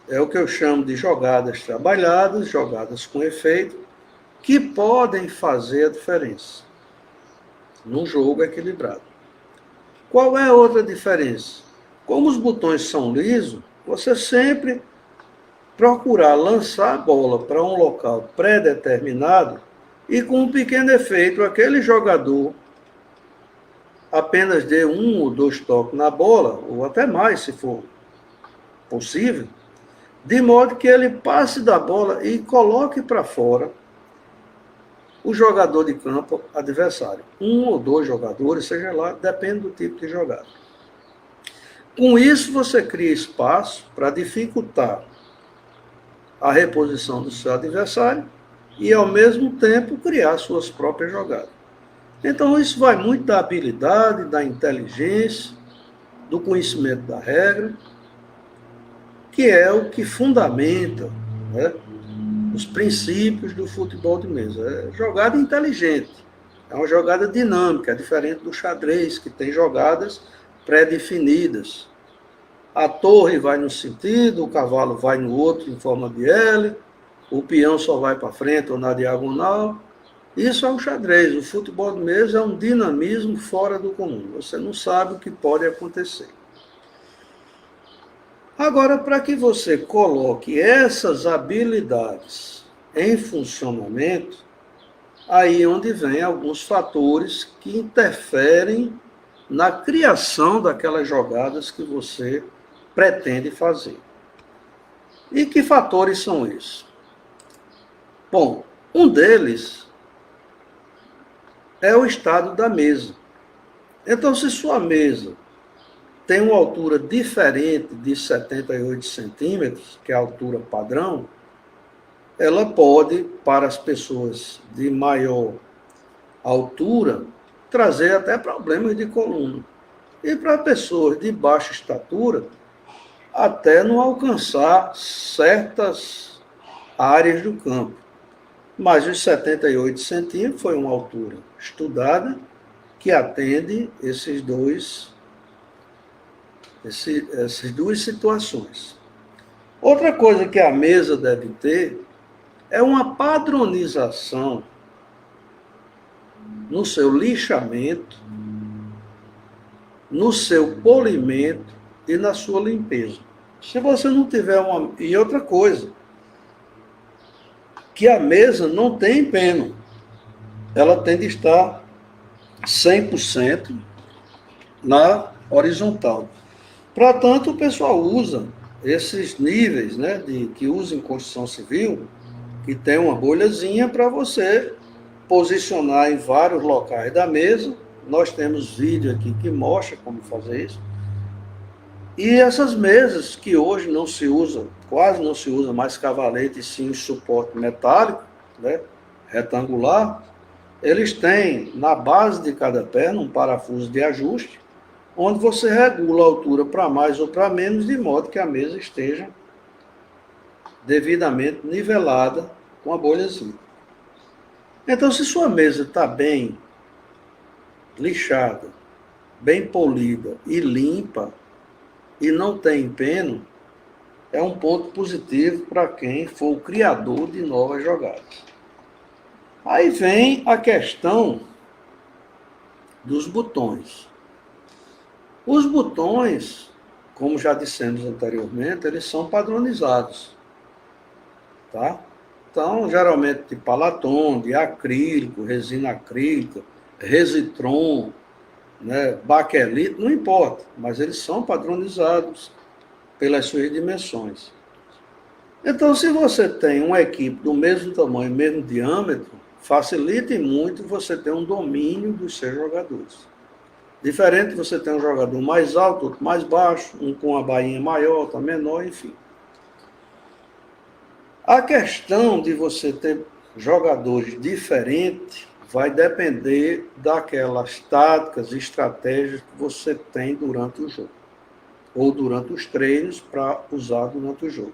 é o que eu chamo de jogadas trabalhadas, jogadas com efeito, que podem fazer a diferença num jogo equilibrado. Qual é a outra diferença? Como os botões são lisos, você sempre procurar lançar a bola para um local pré-determinado e, com um pequeno efeito, aquele jogador apenas dê 1 ou 2 toques na bola, ou até mais, se for possível, de modo que ele passe da bola e coloque para fora o jogador de campo adversário. 1 ou 2 jogadores, seja lá, depende do tipo de jogada. Com isso, você cria espaço para dificultar a reposição do seu adversário e, ao mesmo tempo, criar suas próprias jogadas. Então, isso vai muito da habilidade, da inteligência, do conhecimento da regra, que é o que fundamenta, né, os princípios do futebol de mesa. É jogada inteligente, é uma jogada dinâmica, é diferente do xadrez, que tem jogadas pré-definidas. A torre vai num sentido, o cavalo vai no outro em forma de L, o peão só vai para frente ou na diagonal. Isso é um xadrez. O futebol de mesa é um dinamismo fora do comum. Você não sabe o que pode acontecer. Agora, para que você coloque essas habilidades em funcionamento, aí é onde vem alguns fatores que interferem na criação daquelas jogadas que você pretende fazer. E que fatores são esses? Bom, um deles é o estado da mesa. Então, se sua mesa tem uma altura diferente de 78 centímetros, que é a altura padrão, ela pode, para as pessoas de maior altura, trazer até problemas de coluna. E para pessoas de baixa estatura, até não alcançar certas áreas do campo. Mas os 78 centímetros foi uma altura estudada que atende essas duas situações. Outra coisa que a mesa deve ter é uma padronização no seu lixamento, no seu polimento e na sua limpeza. Se você não tiver uma... E outra coisa, que a mesa não tem peno. Ela tem de estar 100% na horizontal. Portanto, o pessoal usa esses níveis, né, que usa em construção civil, que tem uma bolhazinha para você posicionar em vários locais da mesa. Nós temos vídeo aqui que mostra como fazer isso. E essas mesas que hoje não se usa, quase não se usa mais cavalete, e sim suporte metálico, né, retangular, eles têm na base de cada perna um parafuso de ajuste, onde você regula a altura para mais ou para menos, de modo que a mesa esteja devidamente nivelada com a bolhazinha. Então, se sua mesa está bem lixada, bem polida e limpa, e não tem peno, é um ponto positivo para quem for o criador de novas jogadas. Aí vem a questão dos botões. Os botões, como já dissemos anteriormente, eles são padronizados. Tá? Então, geralmente de palatom, de acrílico, resina acrílica, resitron, né, baquelite, não importa, mas eles são padronizados pelas suas dimensões. Então, se você tem uma equipe do mesmo tamanho, mesmo diâmetro, facilita muito você ter um domínio dos seus jogadores. Diferente de você ter um jogador mais alto, outro mais baixo, um com a bainha maior, outra menor, enfim. A questão de você ter jogadores diferentes vai depender daquelas táticas e estratégias que você tem durante o jogo, ou durante os treinos para usar durante o jogo.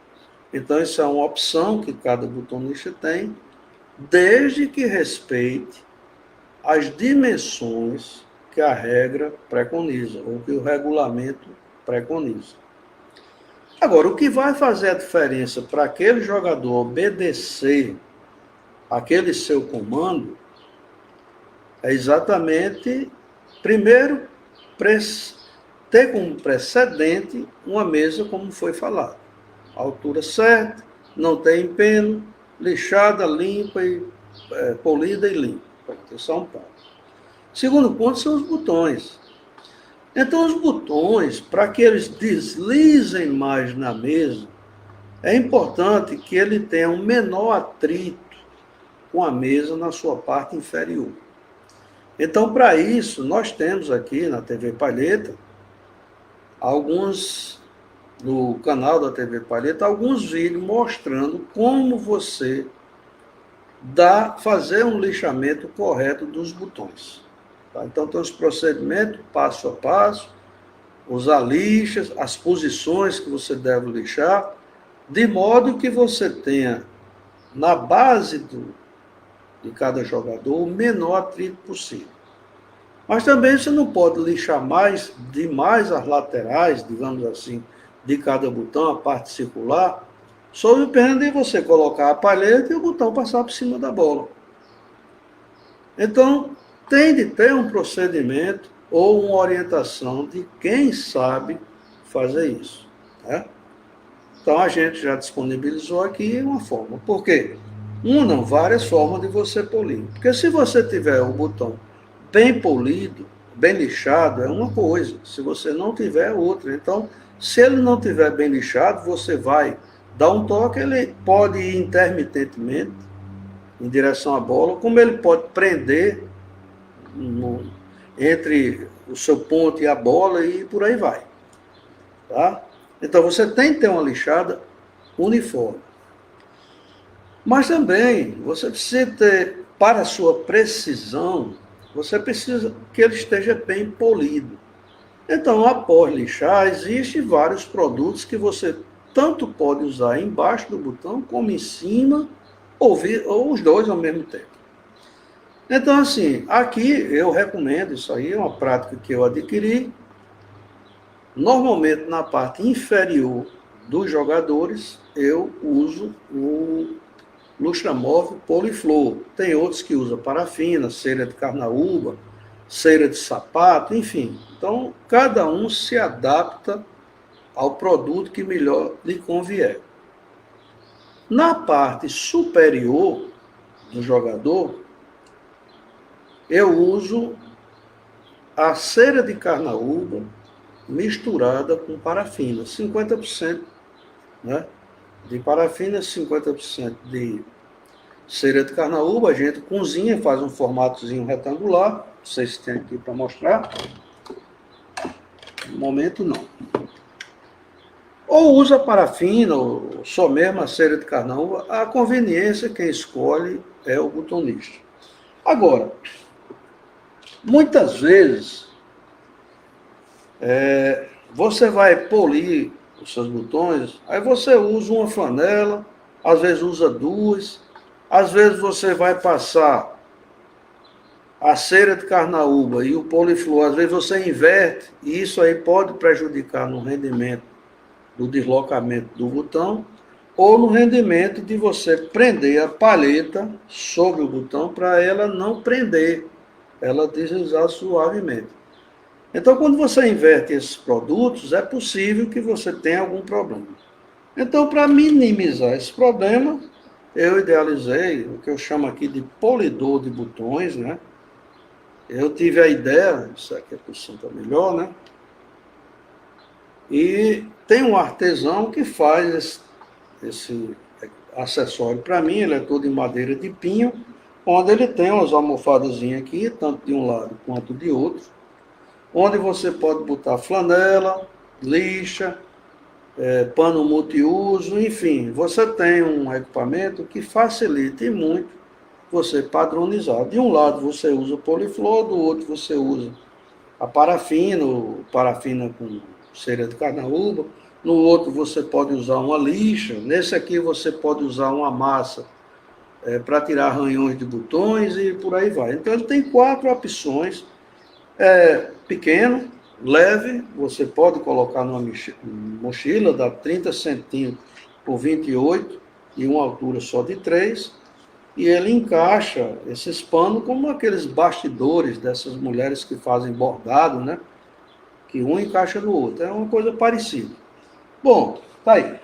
Então, isso é uma opção que cada botonista tem, desde que respeite as dimensões que a regra preconiza, ou que o regulamento preconiza. Agora, o que vai fazer a diferença para aquele jogador obedecer aquele seu comando é exatamente, primeiro, ter como precedente uma mesa como foi falado. A altura certa, não tem peno, lixada, limpa, e polida e limpa. Esse é um ponto. Segundo ponto são os botões. Então, os botões, para que eles deslizem mais na mesa, é importante que ele tenha um menor atrito com a mesa na sua parte inferior. Então, para isso, nós temos aqui na TV Palheta, no canal da TV Palheta, alguns vídeos mostrando como você fazer um lixamento correto dos botões. Tá? Então, tem os procedimentos, passo a passo, usar lixas, as posições que você deve lixar, de modo que você tenha, na base de cada jogador, o menor atrito possível. Mas também você não pode lixar demais as laterais, digamos assim, de cada botão, a parte circular, sob pena de você colocar a palheta e o botão passar por cima da bola. Então, tem de ter um procedimento ou uma orientação de quem sabe fazer isso. Né? Então, a gente já disponibilizou aqui uma forma. Por quê? Não, várias formas de você polir. Porque se você tiver o botão bem polido, bem lixado, é uma coisa. Se você não tiver, é outra. Então, se ele não tiver bem lixado, você vai dar um toque, ele pode ir intermitentemente em direção à bola, como ele pode prender entre o seu ponto e a bola e por aí vai. Tá? Então, você tem que ter uma lixada uniforme. Mas também, você precisa ter, para a sua precisão, você precisa que ele esteja bem polido. Então, após lixar, existem vários produtos que você tanto pode usar embaixo do botão, como em cima, ou os dois ao mesmo tempo. Então, assim, aqui eu recomendo, isso aí é uma prática que eu adquiri, normalmente na parte inferior dos jogadores, eu uso o lustramóvel Poliflor. Tem outros que usam parafina, cera de carnaúba, cera de sapato, enfim. Então, cada um se adapta ao produto que melhor lhe convier. Na parte superior do jogador, eu uso a cera de carnaúba misturada com parafina, 50%, né? De parafina, 50% de cera de carnaúba. A gente cozinha, faz um formatozinho retangular. Não sei se tem aqui para mostrar. No momento, não. Ou usa parafina, ou só mesmo a cera de carnaúba. A conveniência, quem escolhe é o butonista. Agora, muitas vezes, você vai polir os seus botões, aí você usa uma flanela, às vezes usa duas, às vezes você vai passar a cera de carnaúba e o poliflor, às vezes você inverte, e isso aí pode prejudicar no rendimento do deslocamento do botão, ou no rendimento de você prender a palheta sobre o botão para ela não prender, ela deslizar suavemente. Então, quando você inverte esses produtos, é possível que você tenha algum problema. Então, para minimizar esse problema, eu idealizei o que eu chamo aqui de polidor de botões, né? Eu tive a ideia, isso aqui a posição está melhor, né? E tem um artesão que faz esse acessório para mim, ele é todo em madeira de pinho, onde ele tem umas almofadazinhas aqui, tanto de um lado quanto de outro, onde você pode botar flanela, lixa, pano multiuso, enfim, você tem um equipamento que facilita muito você padronizar. De um lado você usa o poliflor, do outro você usa a parafina, parafina com cera de carnaúba, no outro você pode usar uma lixa, nesse aqui você pode usar uma massa para tirar arranhões de botões e por aí vai. Então ele tem 4 opções, pequeno, leve, você pode colocar numa mochila, dá 30 centímetros por 28 e uma altura só de 3, e ele encaixa esses panos como aqueles bastidores dessas mulheres que fazem bordado, né? Que um encaixa no outro, é uma coisa parecida. Bom, tá aí.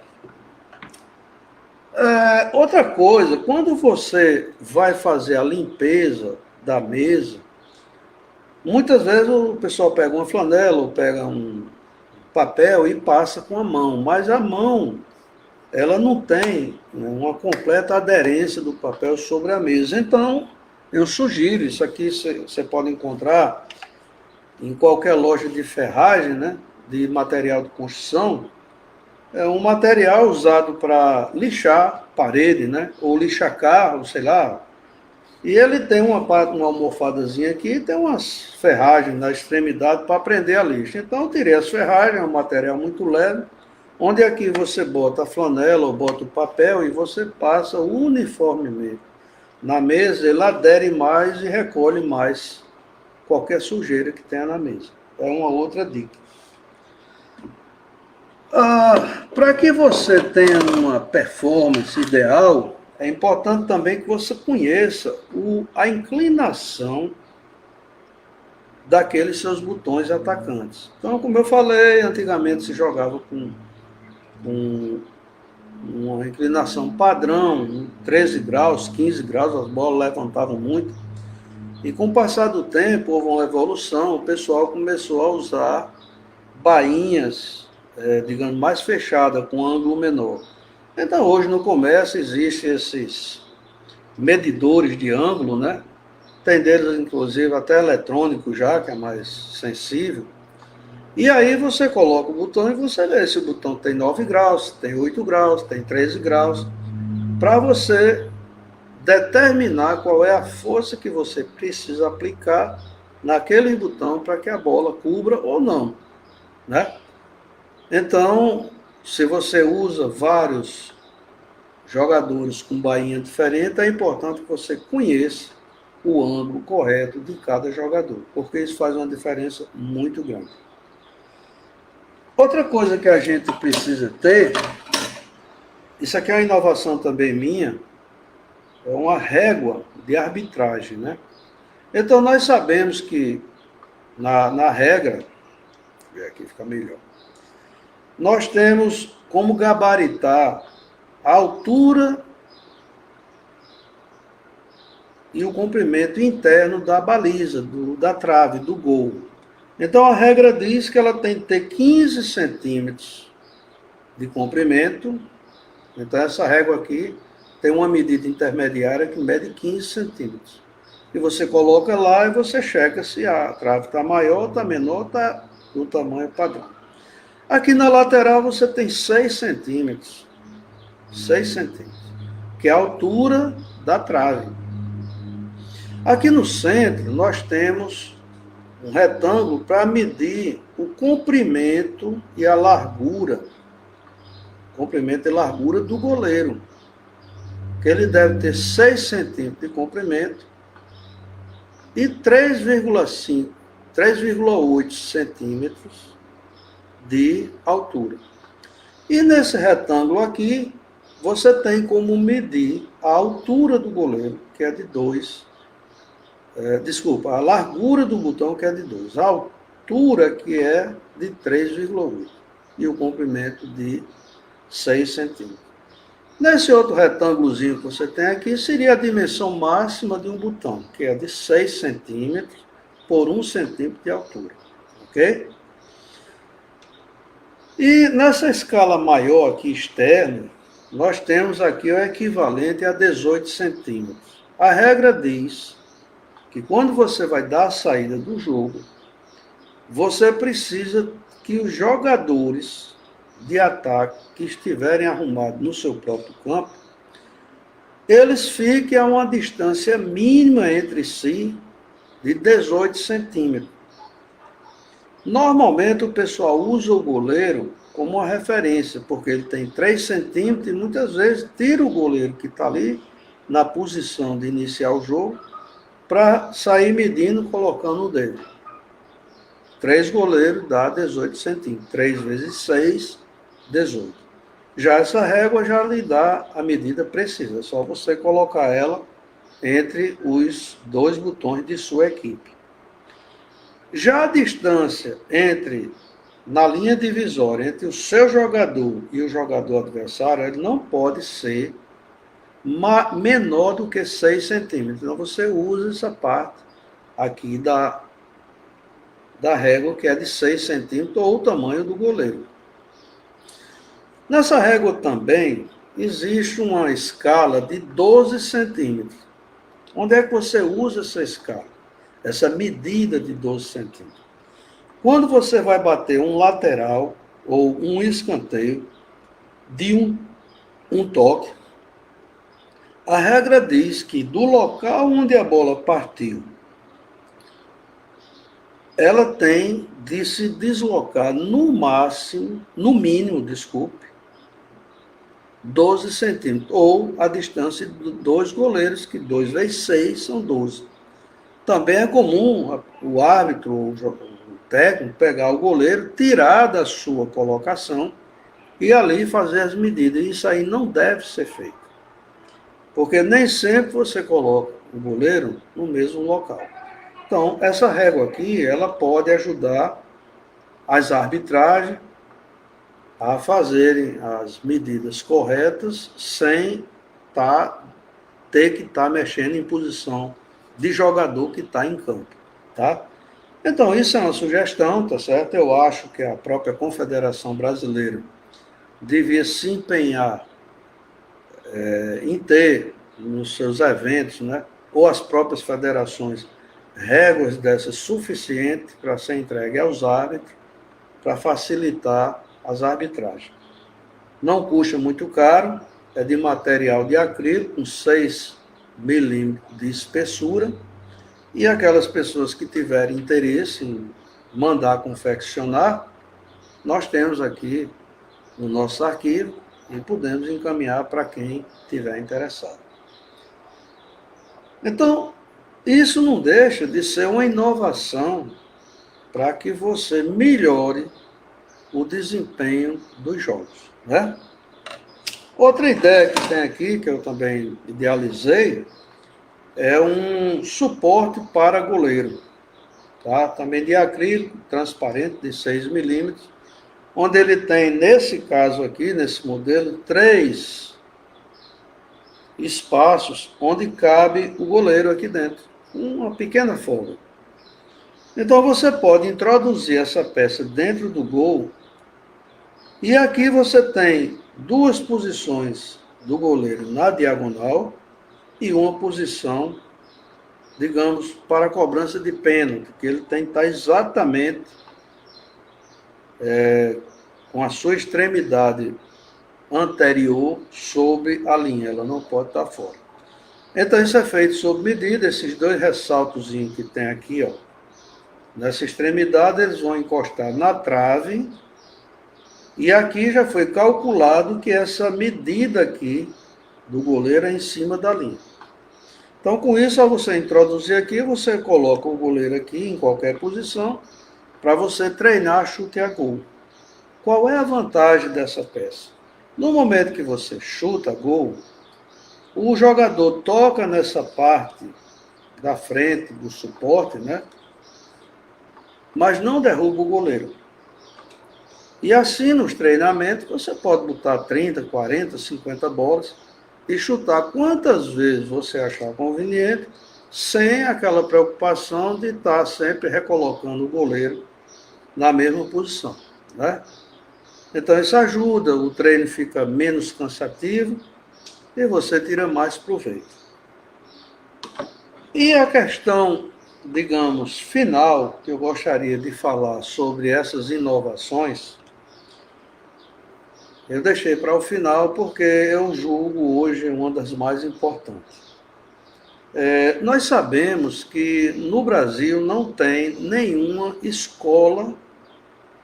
Outra coisa, quando você vai fazer a limpeza da mesa, muitas vezes o pessoal pega uma flanela ou pega um papel e passa com a mão, mas a mão, ela não tem, né, uma completa aderência do papel sobre a mesa. Então, eu sugiro, isso aqui você pode encontrar em qualquer loja de ferragem, né, de material de construção, é um material usado para lixar parede, né, ou lixar carro, sei lá, E ele tem uma parte, uma almofadazinha aqui, e tem umas ferragens na extremidade para prender a lixa. Então eu tirei as ferragens, é um material muito leve, onde aqui você bota a flanela ou bota o papel e você passa uniformemente na mesa, ele adere mais e recolhe mais qualquer sujeira que tenha na mesa. É uma outra dica. Para que você tenha uma performance ideal, é importante também que você conheça a inclinação daqueles seus botões atacantes. Então, como eu falei, antigamente se jogava com uma inclinação padrão, 13 graus, 15 graus, as bolas levantavam muito. E com o passar do tempo, houve uma evolução, o pessoal começou a usar bainhas, digamos, mais fechadas, com ângulo menor. Então, hoje no comércio existem esses medidores de ângulo, né? Tem deles, inclusive, até eletrônico já, que é mais sensível. E aí você coloca o botão e você vê se o botão tem 9 graus, tem 8 graus, tem 13 graus, para você determinar qual é a força que você precisa aplicar naquele botão para que a bola cubra ou não, né? Então, se você usa vários jogadores com bainha diferente, é importante que você conheça o ângulo correto de cada jogador, porque isso faz uma diferença muito grande. Outra coisa que a gente precisa ter, isso aqui é uma inovação também minha, é uma régua de arbitragem, né? Então nós sabemos que na regra, ver aqui fica melhor, nós temos como gabaritar a altura e o comprimento interno da baliza, da trave, do gol. Então a regra diz que ela tem que ter 15 centímetros de comprimento. Então essa régua aqui tem uma medida intermediária que mede 15 centímetros. E você coloca lá e você checa se a trave está maior, está menor, está do tamanho padrão. Aqui na lateral você tem 6 centímetros. 6 centímetros, que é a altura da trave. Aqui no centro nós temos um retângulo para medir o comprimento e a largura. Comprimento e largura do goleiro. Que ele deve ter 6 centímetros de comprimento e 3,5, 3,8 centímetros de altura. E nesse retângulo aqui, você tem como medir a altura do goleiro, que é de 2. A largura do botão, que é de 2. A altura, que é de 3,8. E o comprimento de 6 centímetros. Nesse outro retângulozinho que você tem aqui, seria a dimensão máxima de um botão, que é de 6 centímetros por 1 centímetro de altura. Ok? E nessa escala maior aqui, externa, nós temos aqui o equivalente a 18 centímetros. A regra diz que quando você vai dar a saída do jogo, você precisa que os jogadores de ataque que estiverem arrumados no seu próprio campo, eles fiquem a uma distância mínima entre si de 18 centímetros. Normalmente o pessoal usa o goleiro como uma referência, porque ele tem 3 centímetros e muitas vezes tira o goleiro que está ali na posição de iniciar o jogo para sair medindo, colocando o dedo. 3 goleiros dá 18 centímetros. 3 vezes 6, 18. Já essa régua já lhe dá a medida precisa. É só você colocar ela entre os 2 botões de sua equipe. Já a distância na linha divisória, entre o seu jogador e o jogador adversário, ele não pode ser menor do que 6 centímetros. Então você usa essa parte aqui da régua, que é de 6 centímetros, ou o tamanho do goleiro. Nessa régua também existe uma escala de 12 centímetros. Onde é que você usa essa escala? Essa medida de 12 centímetros. Quando você vai bater um lateral ou um escanteio de um toque, A regra diz que do local onde a bola partiu, ela tem de se deslocar no mínimo, 12 centímetros, ou a distância de 2 goleiros, que 2 vezes 6 são 12. Também é comum o árbitro, o técnico, pegar o goleiro, tirar da sua colocação e ali fazer as medidas. Isso aí não deve ser feito, porque nem sempre você coloca o goleiro no mesmo local. Então, essa régua aqui, ela pode ajudar as arbitragens a fazerem as medidas corretas sem ter que estar mexendo em posição de jogador que está em campo, tá? Então, isso é uma sugestão, tá certo? Eu acho que a própria Confederação Brasileira devia se empenhar em ter nos seus eventos, né, ou as próprias federações, réguas dessas suficientes para ser entregue aos árbitros, para facilitar as arbitragens. Não custa muito caro, é de material de acrílico, com 6 milímetros de espessura, e aquelas pessoas que tiverem interesse em mandar confeccionar, nós temos aqui no nosso arquivo e podemos encaminhar para quem tiver interessado. Então, isso não deixa de ser uma inovação para que você melhore o desempenho dos jogos, né? Outra ideia que tem aqui, que eu também idealizei, é um suporte para goleiro, tá? Também de acrílico, transparente, de 6 milímetros, onde ele tem, nesse caso aqui, nesse modelo, 3 espaços onde cabe o goleiro aqui dentro, uma pequena folga. Então você pode introduzir essa peça dentro do gol, e aqui você tem 2 posições do goleiro na diagonal e uma posição, digamos, para a cobrança de pênalti, que ele tem que estar exatamente com a sua extremidade anterior sobre a linha, ela não pode estar fora. Então isso é feito sob medida, esses 2 ressaltos que tem aqui, ó, nessa extremidade, eles vão encostar na trave, e aqui já foi calculado que essa medida aqui do goleiro é em cima da linha. Então, com isso, ao você introduzir aqui, você coloca o goleiro aqui em qualquer posição para você treinar chute a gol. Qual é a vantagem dessa peça? No momento que você chuta gol, o jogador toca nessa parte da frente do suporte, né? Mas não derruba o goleiro. E assim, nos treinamentos, você pode botar 30, 40, 50 bolas e chutar quantas vezes você achar conveniente, sem aquela preocupação de estar sempre recolocando o goleiro na mesma posição, né? Então isso ajuda, o treino fica menos cansativo e você tira mais proveito. E a questão, digamos, final, que eu gostaria de falar sobre essas inovações, eu deixei para o final porque eu julgo hoje uma das mais importantes. Nós sabemos que no Brasil não tem nenhuma escola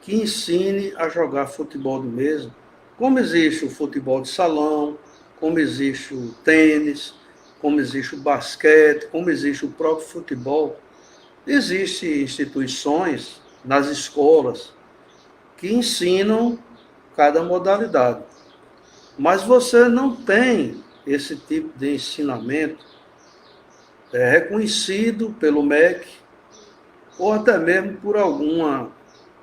que ensine a jogar futebol de mesa, como existe o futebol de salão, como existe o tênis, como existe o basquete, como existe o próprio futebol. Existem instituições nas escolas que ensinam cada modalidade, mas você não tem esse tipo de ensinamento reconhecido pelo MEC ou até mesmo por alguma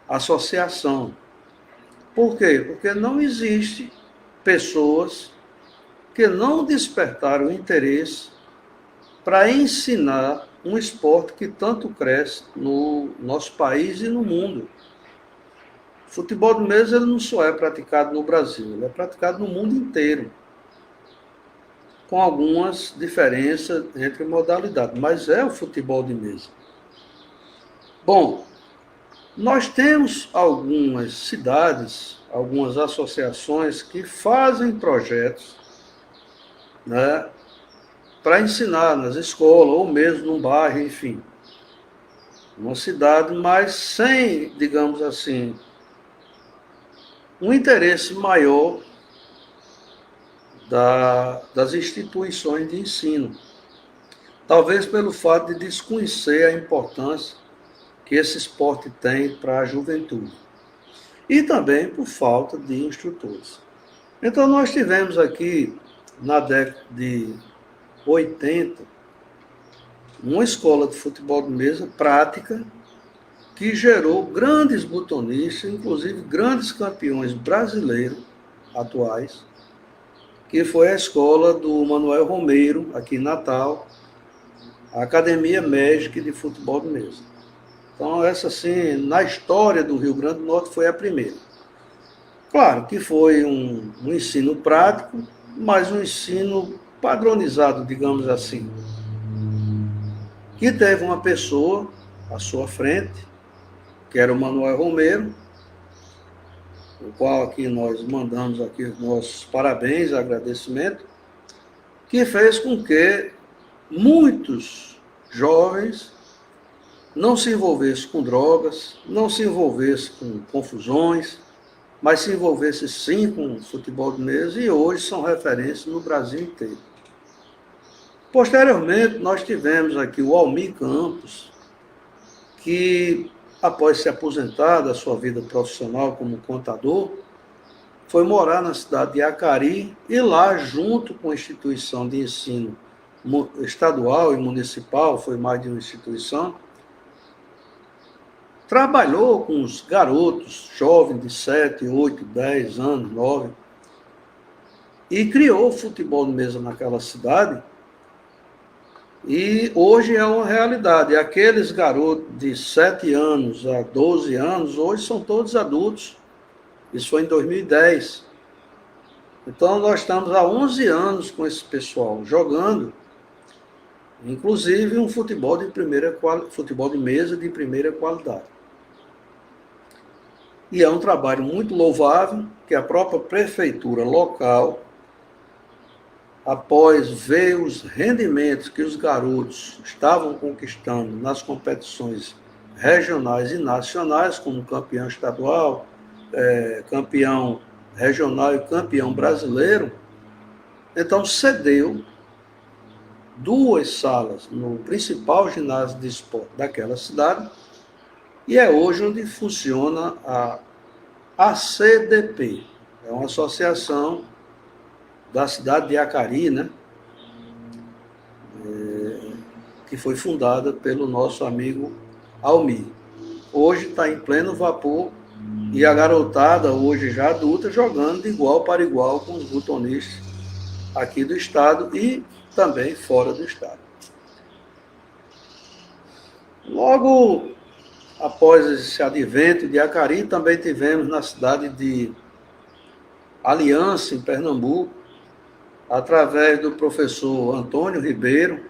associação. Por quê? Porque não existe pessoas que não despertaram interesse para ensinar um esporte que tanto cresce no nosso país e no mundo. O futebol de mesa ele não só é praticado no Brasil, ele é praticado no mundo inteiro, com algumas diferenças entre modalidades, mas é o futebol de mesa. Bom, nós temos algumas cidades, algumas associações que fazem projetos, né, para ensinar nas escolas, ou mesmo num bairro, enfim. Uma cidade, mas sem, digamos assim, um interesse maior das instituições de ensino. Talvez pelo fato de desconhecer a importância que esse esporte tem para a juventude. E também por falta de instrutores. Então, nós tivemos aqui, na década de 80, uma escola de futebol de mesa prática que gerou grandes botonistas, inclusive grandes campeões brasileiros atuais, que foi a escola do Manuel Romeiro, aqui em Natal, a Academia Magic de Futebol de Mesa. Então, essa, assim, na história do Rio Grande do Norte, foi a primeira. Claro que foi um ensino prático, mas um ensino padronizado, digamos assim, que teve uma pessoa à sua frente, que era o Manuel Romeiro, o qual aqui nós mandamos aqui os nossos parabéns, agradecimento, que fez com que muitos jovens não se envolvessem com drogas, não se envolvessem com confusões, mas se envolvessem sim com futebol de mesa e hoje são referências no Brasil inteiro. Posteriormente, nós tivemos aqui o Almir Campos, que, após se aposentar da sua vida profissional como contador, foi morar na cidade de Acari e lá, junto com a instituição de ensino estadual e municipal, foi mais de uma instituição, trabalhou com os garotos, jovens de 7, 8, 10 anos, 9, e criou o futebol de mesa naquela cidade. E hoje é uma realidade. Aqueles garotos de 7 anos a 12 anos, hoje são todos adultos. Isso foi em 2010. Então, nós estamos há 11 anos com esse pessoal jogando, inclusive um futebol de mesa de primeira qualidade. E é um trabalho muito louvável que a própria prefeitura local, após ver os rendimentos que os garotos estavam conquistando nas competições regionais e nacionais, como campeão estadual, campeão regional e campeão brasileiro, então cedeu 2 salas no principal ginásio de esporte daquela cidade, e é hoje onde funciona a ACDP, é uma associação da cidade de Acari, né? Que foi fundada pelo nosso amigo Almir. Hoje está em pleno vapor e a garotada, hoje já adulta, jogando de igual para igual com os botonistas aqui do estado e também fora do estado. Logo após esse advento de Acari, também tivemos na cidade de Aliança, em Pernambuco, através do professor Antônio Ribeiro,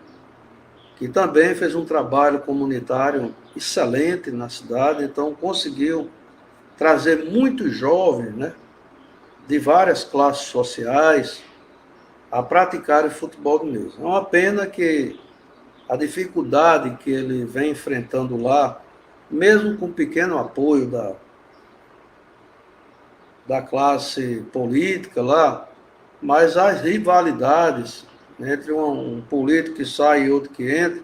que também fez um trabalho comunitário excelente na cidade, então conseguiu trazer muitos jovens, né, de várias classes sociais a praticarem futebol de mesa. É uma pena que a dificuldade que ele vem enfrentando lá, mesmo com pequeno apoio da classe política lá, mas as rivalidades entre um político que sai e outro que entra,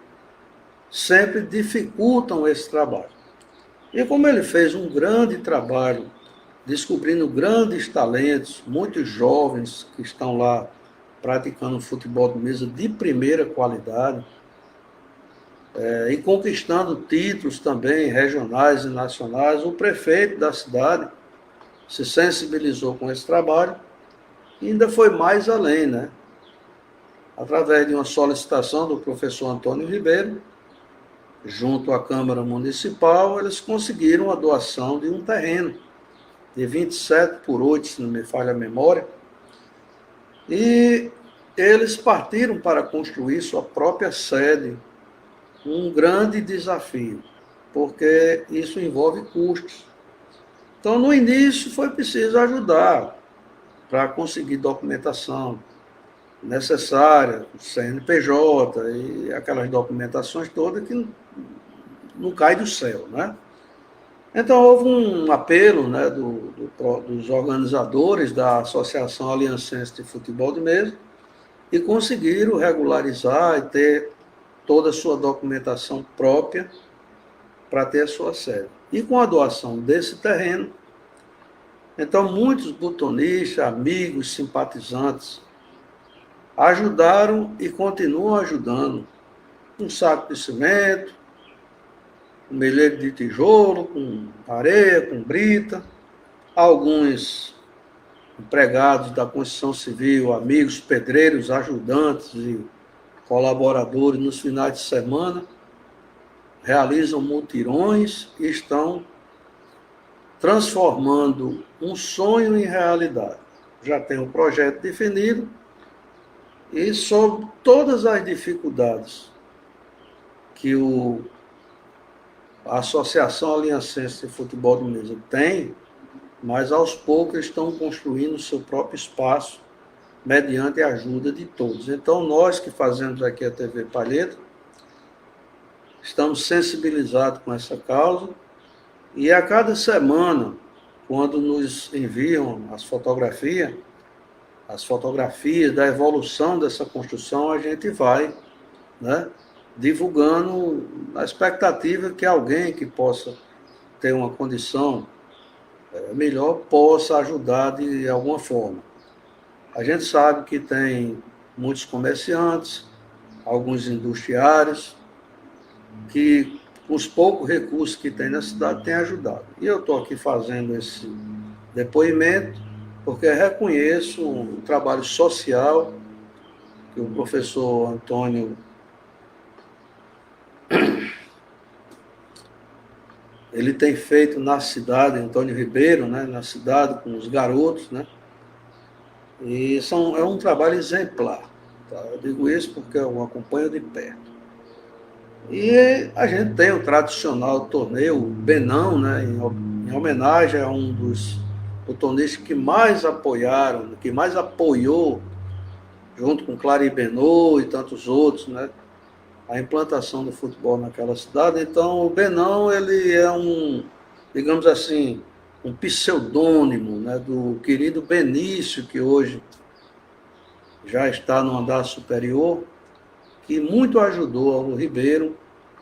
sempre dificultam esse trabalho. E como ele fez um grande trabalho, descobrindo grandes talentos, muitos jovens que estão lá praticando futebol de mesa de primeira qualidade, e conquistando títulos também regionais e nacionais, o prefeito da cidade se sensibilizou com esse trabalho e ainda foi mais além, né? Através de uma solicitação do professor Antônio Ribeiro, junto à Câmara Municipal, eles conseguiram a doação de um terreno de 27 por 8, se não me falha a memória, e eles partiram para construir sua própria sede, um grande desafio, porque isso envolve custos. Então, no início, foi preciso ajudar para conseguir documentação, necessária, CNPJ e aquelas documentações todas que não cai do céu, né? Então, houve um apelo, né, dos organizadores da Associação Aliancense de Futebol de Mesa e conseguiram regularizar e ter toda a sua documentação própria para ter a sua sede. E com a doação desse terreno, então muitos botonistas, amigos, simpatizantes ajudaram e continuam ajudando. Um saco de cimento, um milheiro de tijolo, com areia, com brita, alguns empregados da construção civil, amigos, pedreiros, ajudantes e colaboradores nos finais de semana realizam mutirões e estão transformando um sonho em realidade. Já tem um projeto definido e sobre todas as dificuldades que a Associação Aliancense de Futebol de Mesa tem, mas aos poucos estão construindo o seu próprio espaço mediante a ajuda de todos. Então, nós que fazemos aqui a TV Palheta, estamos sensibilizados com essa causa e a cada semana, quando nos enviam as fotografias da evolução dessa construção, a gente vai, né, divulgando a expectativa que alguém que possa ter uma condição melhor possa ajudar de alguma forma. A gente sabe que tem muitos comerciantes, alguns industriários, que com os poucos recursos que tem na cidade têm ajudado. E eu estou aqui fazendo esse depoimento porque reconheço um trabalho social que o professor Antônio ele tem feito na cidade, Antônio Ribeiro, né, na cidade com os garotos, né, e é um trabalho exemplar. Tá? Eu digo isso porque eu acompanho de perto. E a gente tem o tradicional torneio Benão, né, em homenagem a um dos botonistas que mais apoiaram, que mais apoiou, junto com Claribenô e tantos outros, né, a implantação do futebol naquela cidade. Então, o Benão, ele é digamos assim, um pseudônimo, né, do querido Benício, que hoje já está no andar superior, que muito ajudou ao Ribeiro,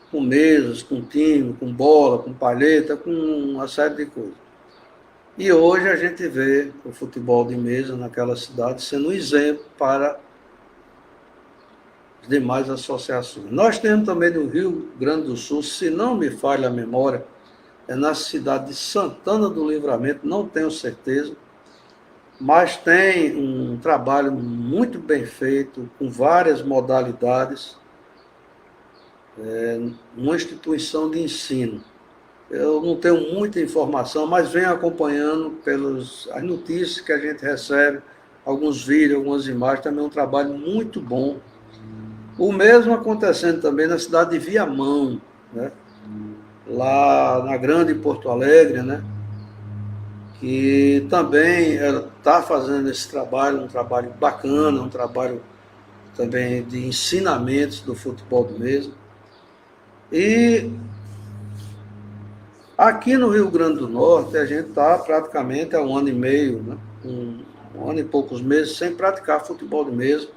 com mesas, com time, com bola, com palheta, com uma série de coisas. E hoje a gente vê o futebol de mesa naquela cidade sendo um exemplo para as demais associações. Nós temos também no Rio Grande do Sul, se não me falha a memória, é na cidade de Santana do Livramento, não tenho certeza, mas tem um trabalho muito bem feito, com várias modalidades, uma instituição de ensino. Eu não tenho muita informação, mas venho acompanhando as notícias que a gente recebe, alguns vídeos, algumas imagens, também é um trabalho muito bom. O mesmo acontecendo também na cidade de Viamão, né? Lá na Grande Porto Alegre, né? Que também está fazendo esse trabalho, um trabalho bacana, um trabalho também de ensinamentos do futebol de mesa. E aqui no Rio Grande do Norte, a gente está praticamente há 1 ano e meio, né? um ano e poucos meses, sem praticar futebol de mesa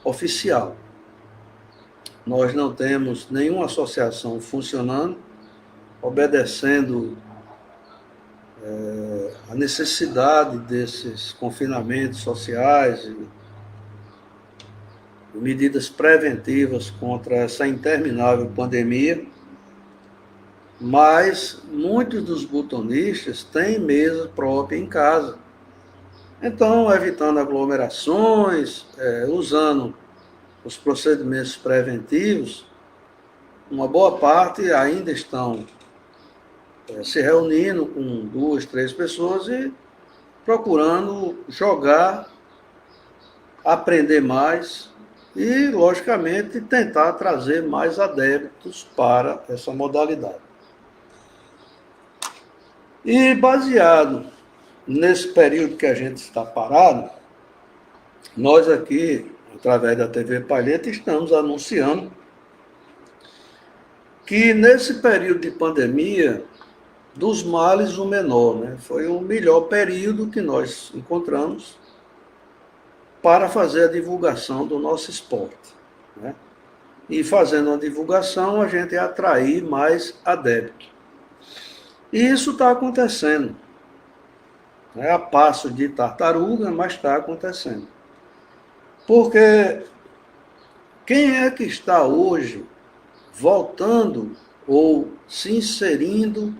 oficial. Nós não temos nenhuma associação funcionando, obedecendo a necessidade desses confinamentos sociais e medidas preventivas contra essa interminável pandemia. Mas muitos dos botonistas têm mesa própria em casa. Então, evitando aglomerações, usando os procedimentos preventivos, uma boa parte ainda estão se reunindo com 2, 3 pessoas e procurando jogar, aprender mais e, logicamente, tentar trazer mais adeptos para essa modalidade. E baseado nesse período que a gente está parado, nós aqui, através da TV Palheta, estamos anunciando que nesse período de pandemia, dos males o menor, né? Foi o melhor período que nós encontramos para fazer a divulgação do nosso esporte, né? E fazendo a divulgação, a gente atrair mais adeptos. E isso está acontecendo. É a passo de tartaruga, mas está acontecendo. Porque quem é que está hoje voltando ou se inserindo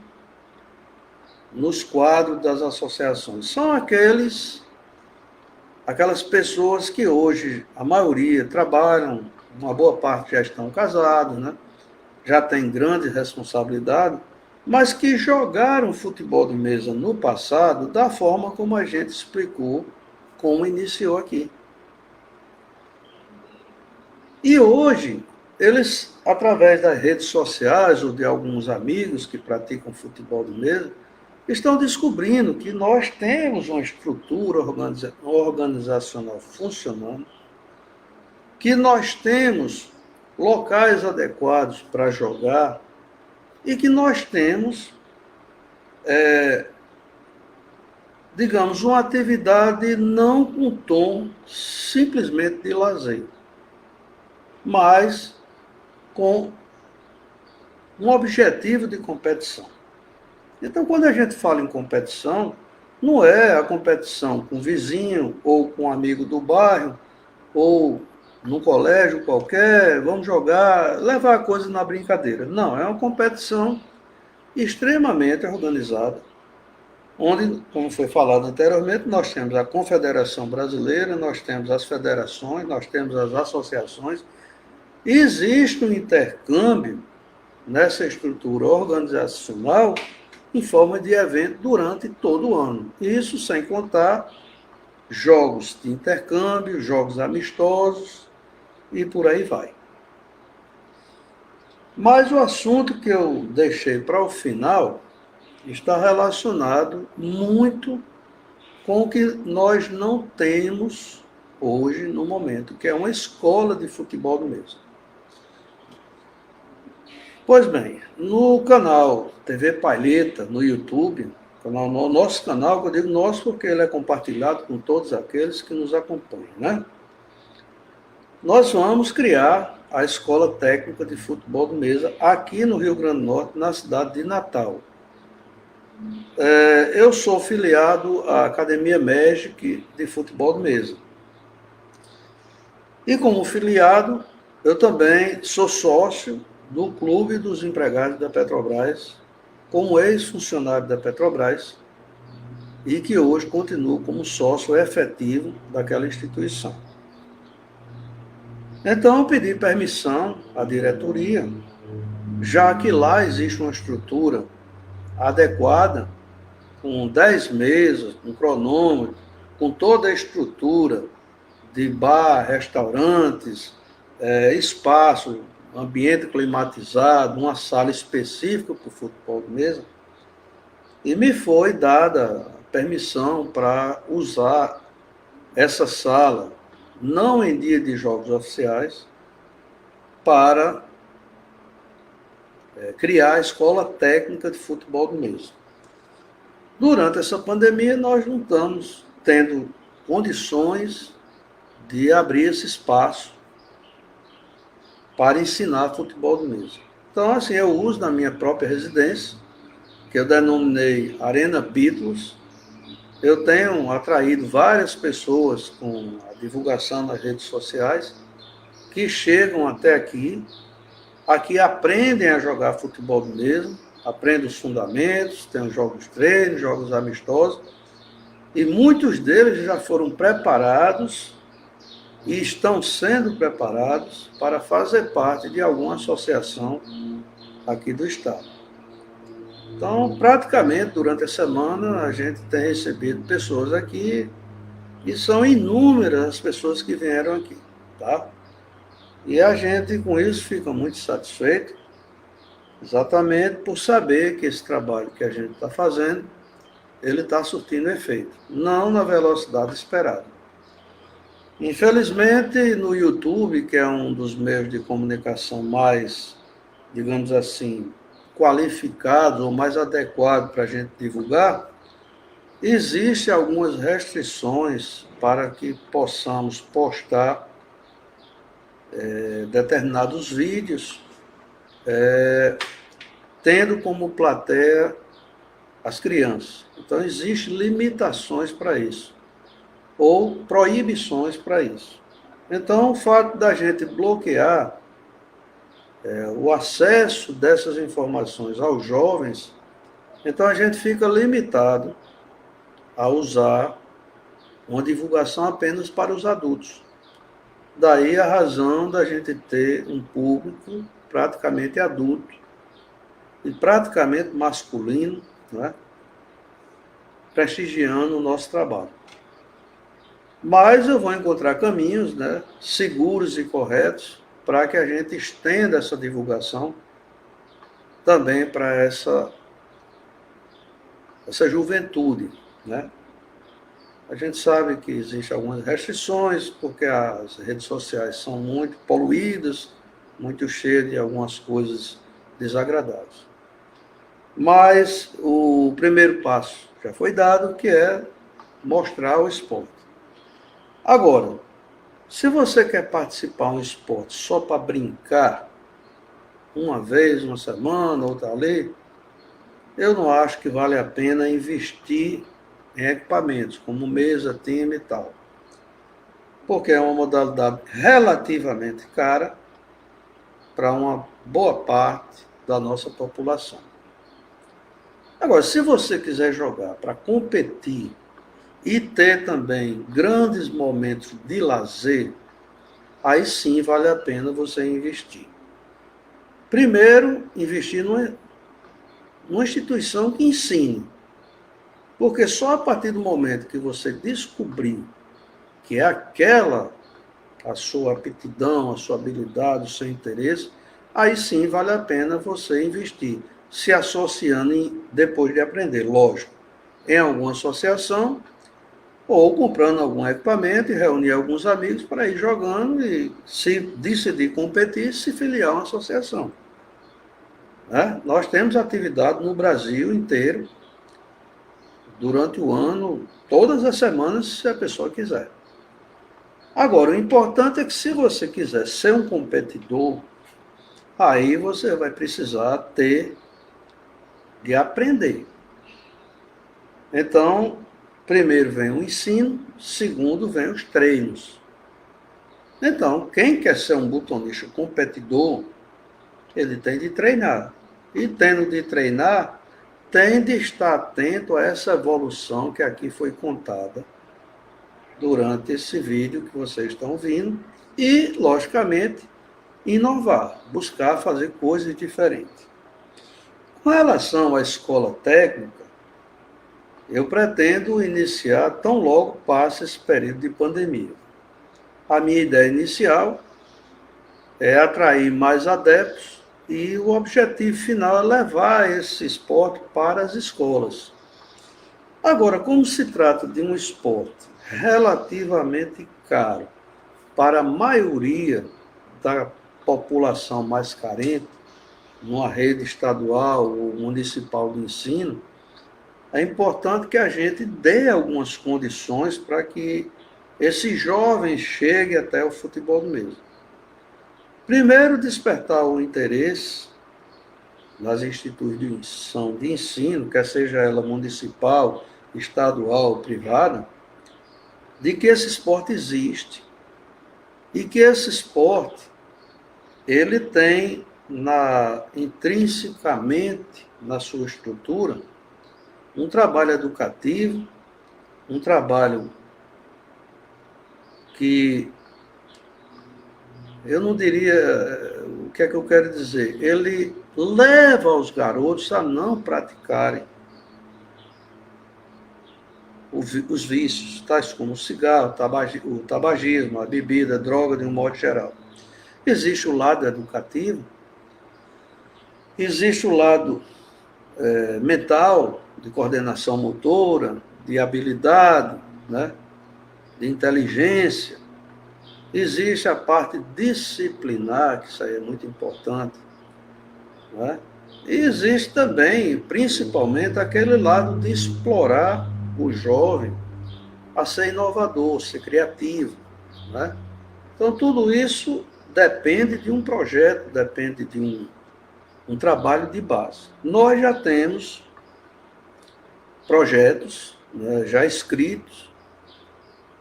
nos quadros das associações? São aquelas pessoas que hoje, a maioria, trabalham, uma boa parte já estão casados, né? Já têm grande responsabilidade, mas que jogaram futebol de mesa no passado da forma como a gente explicou, como iniciou aqui. E hoje, eles, através das redes sociais ou de alguns amigos que praticam futebol de mesa, estão descobrindo que nós temos uma estrutura organizacional funcionando, que nós temos locais adequados para jogar e que nós temos, digamos, uma atividade não com tom simplesmente de lazer, mas com um objetivo de competição. Então, quando a gente fala em competição, não é a competição com o vizinho, ou com um amigo do bairro, ou num colégio qualquer, vamos jogar, levar a coisa na brincadeira. Não, é uma competição extremamente organizada, onde, como foi falado anteriormente, nós temos a Confederação Brasileira, nós temos as federações, nós temos as associações. Existe um intercâmbio nessa estrutura organizacional em forma de evento durante todo o ano. Isso sem contar jogos de intercâmbio, jogos amistosos e por aí vai. Mas o assunto que eu deixei para o final está relacionado muito com o que nós não temos hoje no momento, que é uma escola de futebol do mesmo. Pois bem, no canal TV Palheta, no YouTube, no nosso canal, que eu digo nosso porque ele é compartilhado com todos aqueles que nos acompanham, né? Nós vamos criar a Escola Técnica de Futebol de Mesa aqui no Rio Grande do Norte, na cidade de Natal. Eu sou filiado à Academia Magic de Futebol de Mesa. E como filiado, eu também sou sócio do Clube dos Empregados da Petrobras, como ex-funcionário da Petrobras, e que hoje continuo como sócio efetivo daquela instituição. Então, eu pedi permissão à diretoria, já que lá existe uma estrutura adequada, com 10 mesas, com cronômetro, com toda a estrutura de bar, restaurantes, espaço, ambiente climatizado, uma sala específica para o futebol de mesa, e me foi dada permissão para usar essa sala, não em dia de jogos oficiais, para criar a Escola Técnica de Futebol de Mesa. Durante essa pandemia, nós não estamos tendo condições de abrir esse espaço para ensinar futebol de mesa. Então, assim, eu uso na minha própria residência, que eu denominei Arena Beatles. Eu tenho atraído várias pessoas com a divulgação nas redes sociais que chegam até aqui aprendem a jogar futebol de mesa, aprendem os fundamentos, tem os jogos treinos, jogos amistosos, e muitos deles já foram preparados e estão sendo preparados para fazer parte de alguma associação aqui do estado. Então, praticamente, durante a semana, a gente tem recebido pessoas aqui, e são inúmeras as pessoas que vieram aqui, tá? E a gente, com isso, fica muito satisfeito, exatamente por saber que esse trabalho que a gente está fazendo, ele está surtindo efeito, não na velocidade esperada. Infelizmente, no YouTube, que é um dos meios de comunicação mais, digamos assim, qualificados ou mais adequados para a gente divulgar, existem algumas restrições para que possamos postar determinados vídeos, tendo como plateia as crianças. Então, existem limitações para isso, ou proibições para isso. Então, o fato da gente bloquear o acesso dessas informações aos jovens, então a gente fica limitado a usar uma divulgação apenas para os adultos. Daí a razão da gente ter um público praticamente adulto e praticamente masculino, né, prestigiando o nosso trabalho. Mas eu vou encontrar caminhos, né, seguros e corretos para que a gente estenda essa divulgação também para essa juventude, né? A gente sabe que existem algumas restrições, porque as redes sociais são muito poluídas, muito cheias de algumas coisas desagradáveis. Mas o primeiro passo já foi dado, que é mostrar o esporte. Agora, se você quer participar de um esporte só para brincar, uma vez, uma semana, outra ali, eu não acho que vale a pena investir em equipamentos, como mesa, time e tal. Porque é uma modalidade relativamente cara para uma boa parte da nossa população. Agora, se você quiser jogar para competir e ter também grandes momentos de lazer, aí sim vale a pena você investir. Primeiro, investir numa instituição que ensine. Porque só a partir do momento que você descobrir que é aquela a sua aptidão, a sua habilidade, o seu interesse, aí sim vale a pena você investir, se associando depois de aprender, lógico, em alguma associação, ou comprando algum equipamento e reunir alguns amigos para ir jogando e, se decidir competir, se filiar a uma associação. Né? Nós temos atividade no Brasil inteiro, durante o ano, todas as semanas, se a pessoa quiser. Agora, o importante é que, se você quiser ser um competidor, aí você vai precisar de aprender. Então, primeiro vem o ensino, segundo vem os treinos. Então, quem quer ser um butonista competidor, ele tem de treinar. E tendo de treinar, tem de estar atento a essa evolução que aqui foi contada durante esse vídeo que vocês estão vendo e, logicamente, inovar, buscar fazer coisas diferentes. Com relação à escola técnica, eu pretendo iniciar tão logo passe esse período de pandemia. A minha ideia inicial é atrair mais adeptos e o objetivo final é levar esse esporte para as escolas. Agora, como se trata de um esporte relativamente caro para a maioria da população mais carente, numa rede estadual ou municipal de ensino, é importante que a gente dê algumas condições para que esse jovem chegue até o futebol mesmo. Primeiro, despertar o interesse nas instituições de ensino, quer seja ela municipal, estadual ou privada, de que esse esporte existe e que esse esporte ele tem intrinsecamente na sua estrutura um trabalho educativo, um trabalho que eu não diria, o que é que eu quero dizer? Ele leva os garotos a não praticarem os vícios, tais como o cigarro, o tabagismo, a bebida, a droga, de um modo geral. Existe o lado educativo, existe o lado mental, de coordenação motora, de habilidade, né, de inteligência. existe a parte disciplinar, que isso aí é muito importante, né? E existe também, principalmente, aquele lado de explorar o jovem a ser inovador, ser criativo, né? Então, tudo isso depende de um projeto, depende de um trabalho de base. Nós já temos projetos, né, já escritos,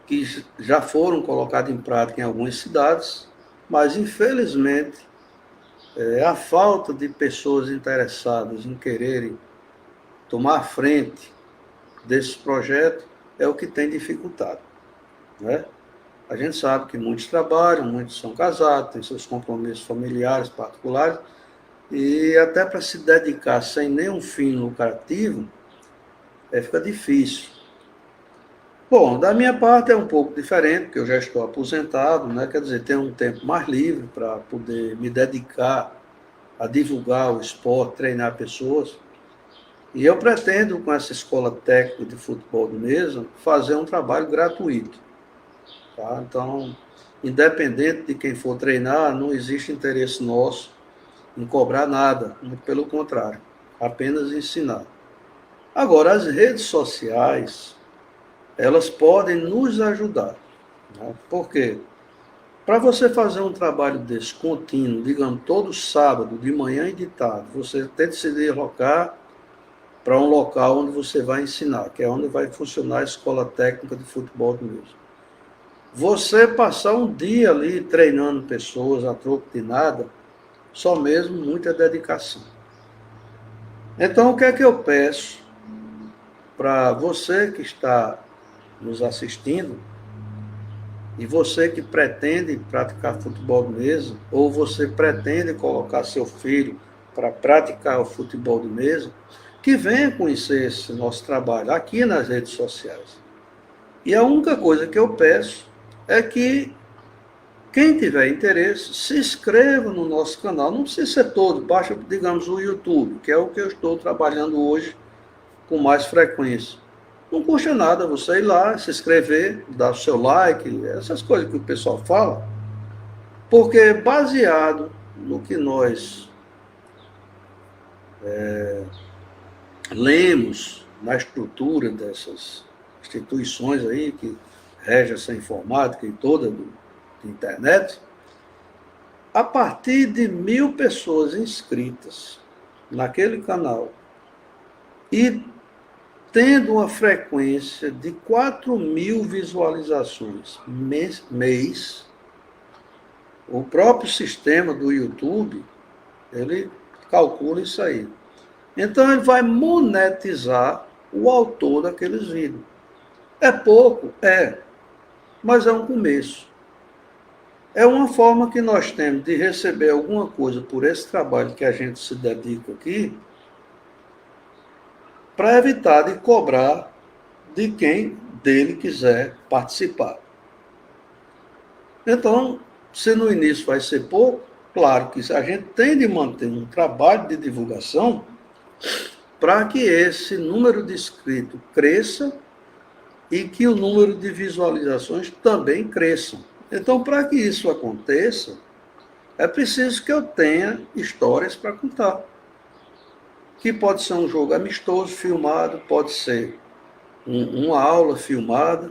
que já foram colocados em prática em algumas cidades, mas, infelizmente, a falta de pessoas interessadas em quererem tomar frente desse projeto é o que tem dificultado, né? A gente sabe que muitos trabalham, muitos são casados, têm seus compromissos familiares, particulares, e até para se dedicar sem nenhum fim lucrativo, fica difícil. Bom, da minha parte é um pouco diferente, porque eu já estou aposentado, né? Quer dizer, tenho um tempo mais livre para poder me dedicar a divulgar o esporte, treinar pessoas. E eu pretendo, com essa escola técnica de futebol de mesa, fazer um trabalho gratuito. Tá? Então, independente de quem for treinar, não existe interesse nosso em cobrar nada, muito pelo contrário, apenas ensinar. Agora, as redes sociais, elas podem nos ajudar. Né? Por quê? Para você fazer um trabalho desse contínuo, digamos, todo sábado, de manhã e de tarde, você tem que se deslocar para um local onde você vai ensinar, que é onde vai funcionar a escola técnica de futebol do mesmo. Você passar um dia ali treinando pessoas a troco de nada, só mesmo muita dedicação. Então, o que é que eu peço para você que está nos assistindo e você que pretende praticar futebol de mesa, ou você pretende colocar seu filho para praticar o futebol de mesa, que venha conhecer esse nosso trabalho aqui nas redes sociais. E a única coisa que eu peço é que quem tiver interesse, se inscreva no nosso canal. Não precisa ser todo, baixa, digamos, o YouTube, que é o que eu estou trabalhando hoje com mais frequência. Não custa nada você ir lá, se inscrever, dar o seu like, essas coisas que o pessoal fala, porque baseado no que nós lemos na estrutura dessas instituições aí que regem essa informática e toda da internet, a partir de 1.000 pessoas inscritas naquele canal e tendo uma frequência de 4.000 visualizações mês, o próprio sistema do YouTube, ele calcula isso aí. Então, ele vai monetizar o autor daqueles vídeos. É pouco? É, mas é um começo. É uma forma que nós temos de receber alguma coisa por esse trabalho que a gente se dedica aqui, para evitar de cobrar de quem dele quiser participar. Então, se no início vai ser pouco, claro que a gente tem de manter um trabalho de divulgação para que esse número de inscritos cresça e que o número de visualizações também cresçam. Então, para que isso aconteça, é preciso que eu tenha histórias para contar. Que pode ser um jogo amistoso filmado, pode ser uma aula filmada,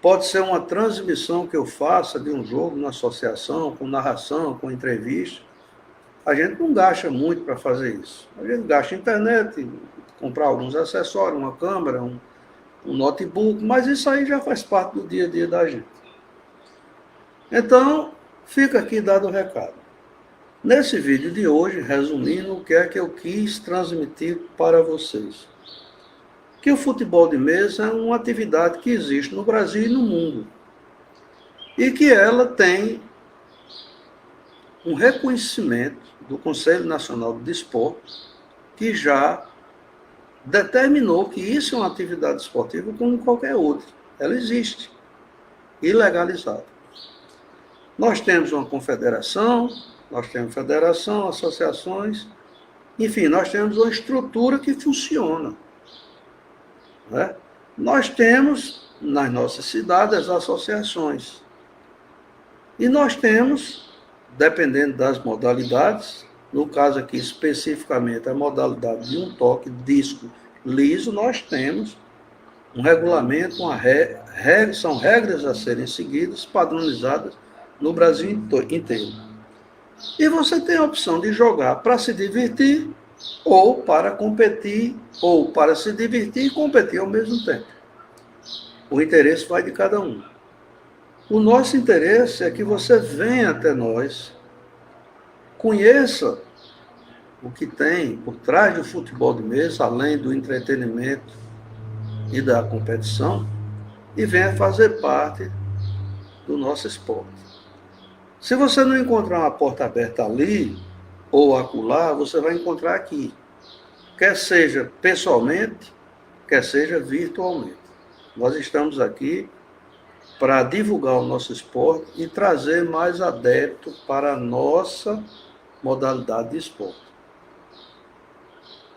pode ser uma transmissão que eu faça de um jogo na associação, com narração, com entrevista. A gente não gasta muito para fazer isso. A gente gasta internet, comprar alguns acessórios, uma câmera, um notebook, mas isso aí já faz parte do dia a dia da gente. Então, fica aqui dado o recado. Nesse vídeo de hoje, resumindo, o que é que eu quis transmitir para vocês? Que o futebol de mesa é uma atividade que existe no Brasil e no mundo. E que ela tem um reconhecimento do Conselho Nacional de Desporto, que já determinou que isso é uma atividade esportiva como qualquer outra. Ela existe, e legalizada. Nós temos uma confederação, nós temos federação, associações, enfim, nós temos uma estrutura que funciona. Né? Nós temos, nas nossas cidades, as associações. E nós temos, dependendo das modalidades, no caso aqui especificamente a modalidade de um toque disco liso, nós temos um regulamento, são regras a serem seguidas, padronizadas no Brasil inteiro. E você tem a opção de jogar para se divertir, ou para competir, ou para se divertir e competir ao mesmo tempo. O interesse vai de cada um. O nosso interesse é que você venha até nós, conheça o que tem por trás do futebol de mesa, além do entretenimento e da competição, e venha fazer parte do nosso esporte. Se você não encontrar uma porta aberta ali ou acolá, você vai encontrar aqui, quer seja pessoalmente, quer seja virtualmente. Nós estamos aqui para divulgar o nosso esporte e trazer mais adeptos para a nossa modalidade de esporte.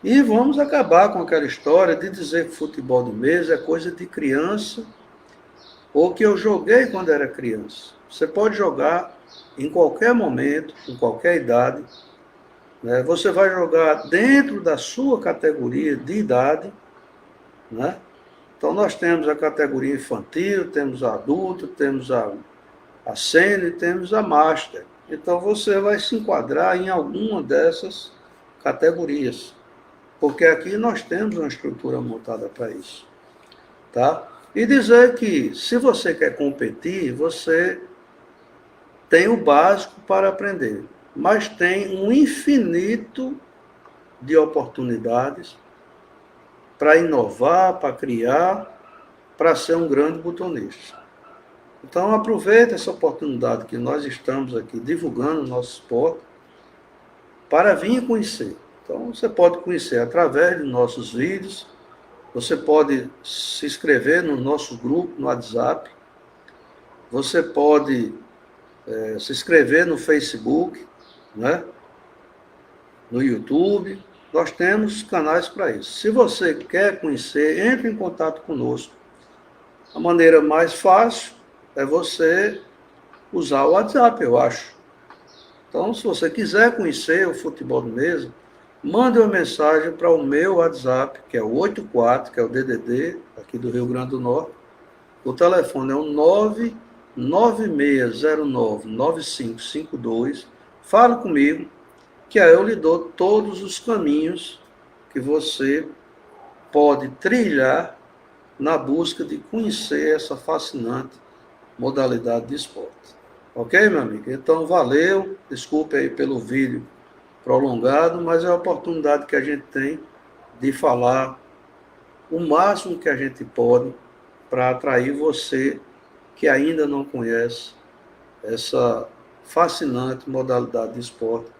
E vamos acabar com aquela história de dizer que futebol de mesa é coisa de criança ou que eu joguei quando era criança. Você pode jogar em qualquer momento, em qualquer idade. Né? Você vai jogar dentro da sua categoria de idade, né? Então, nós temos a categoria infantil, temos a adulto, temos a sênior e temos a master. Então, você vai se enquadrar em alguma dessas categorias, porque aqui nós temos uma estrutura montada para isso. Tá? E dizer que, se você quer competir, você tem o básico para aprender, mas tem um infinito de oportunidades para inovar, para criar, para ser um grande butonista. Então, aproveite essa oportunidade que nós estamos aqui divulgando o nosso esporte para vir conhecer. Então, você pode conhecer através de nossos vídeos, você pode se inscrever no nosso grupo no WhatsApp, você pode se inscrever no Facebook, né? No YouTube. Nós temos canais para isso. Se você quer conhecer, entre em contato conosco. A maneira mais fácil é você usar o WhatsApp, eu acho. Então, se você quiser conhecer o futebol de mesa, mande uma mensagem para o meu WhatsApp, que é o 84, que é o DDD, aqui do Rio Grande do Norte. O telefone é o 996099552. Fale comigo, que aí eu lhe dou todos os caminhos que você pode trilhar na busca de conhecer essa fascinante modalidade de esporte. Ok, meu amigo? Então, valeu. Desculpe aí pelo vídeo prolongado, mas é a oportunidade que a gente tem de falar o máximo que a gente pode para atrair você que ainda não conhece essa fascinante modalidade de esporte,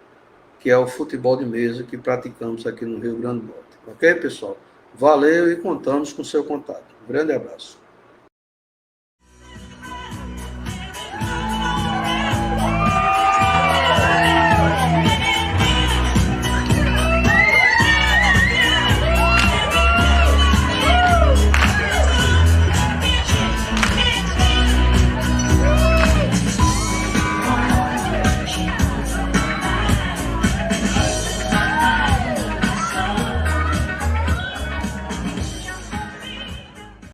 que é o futebol de mesa que praticamos aqui no Rio Grande do Norte. Ok, pessoal? Valeu e contamos com o seu contato. Um grande abraço.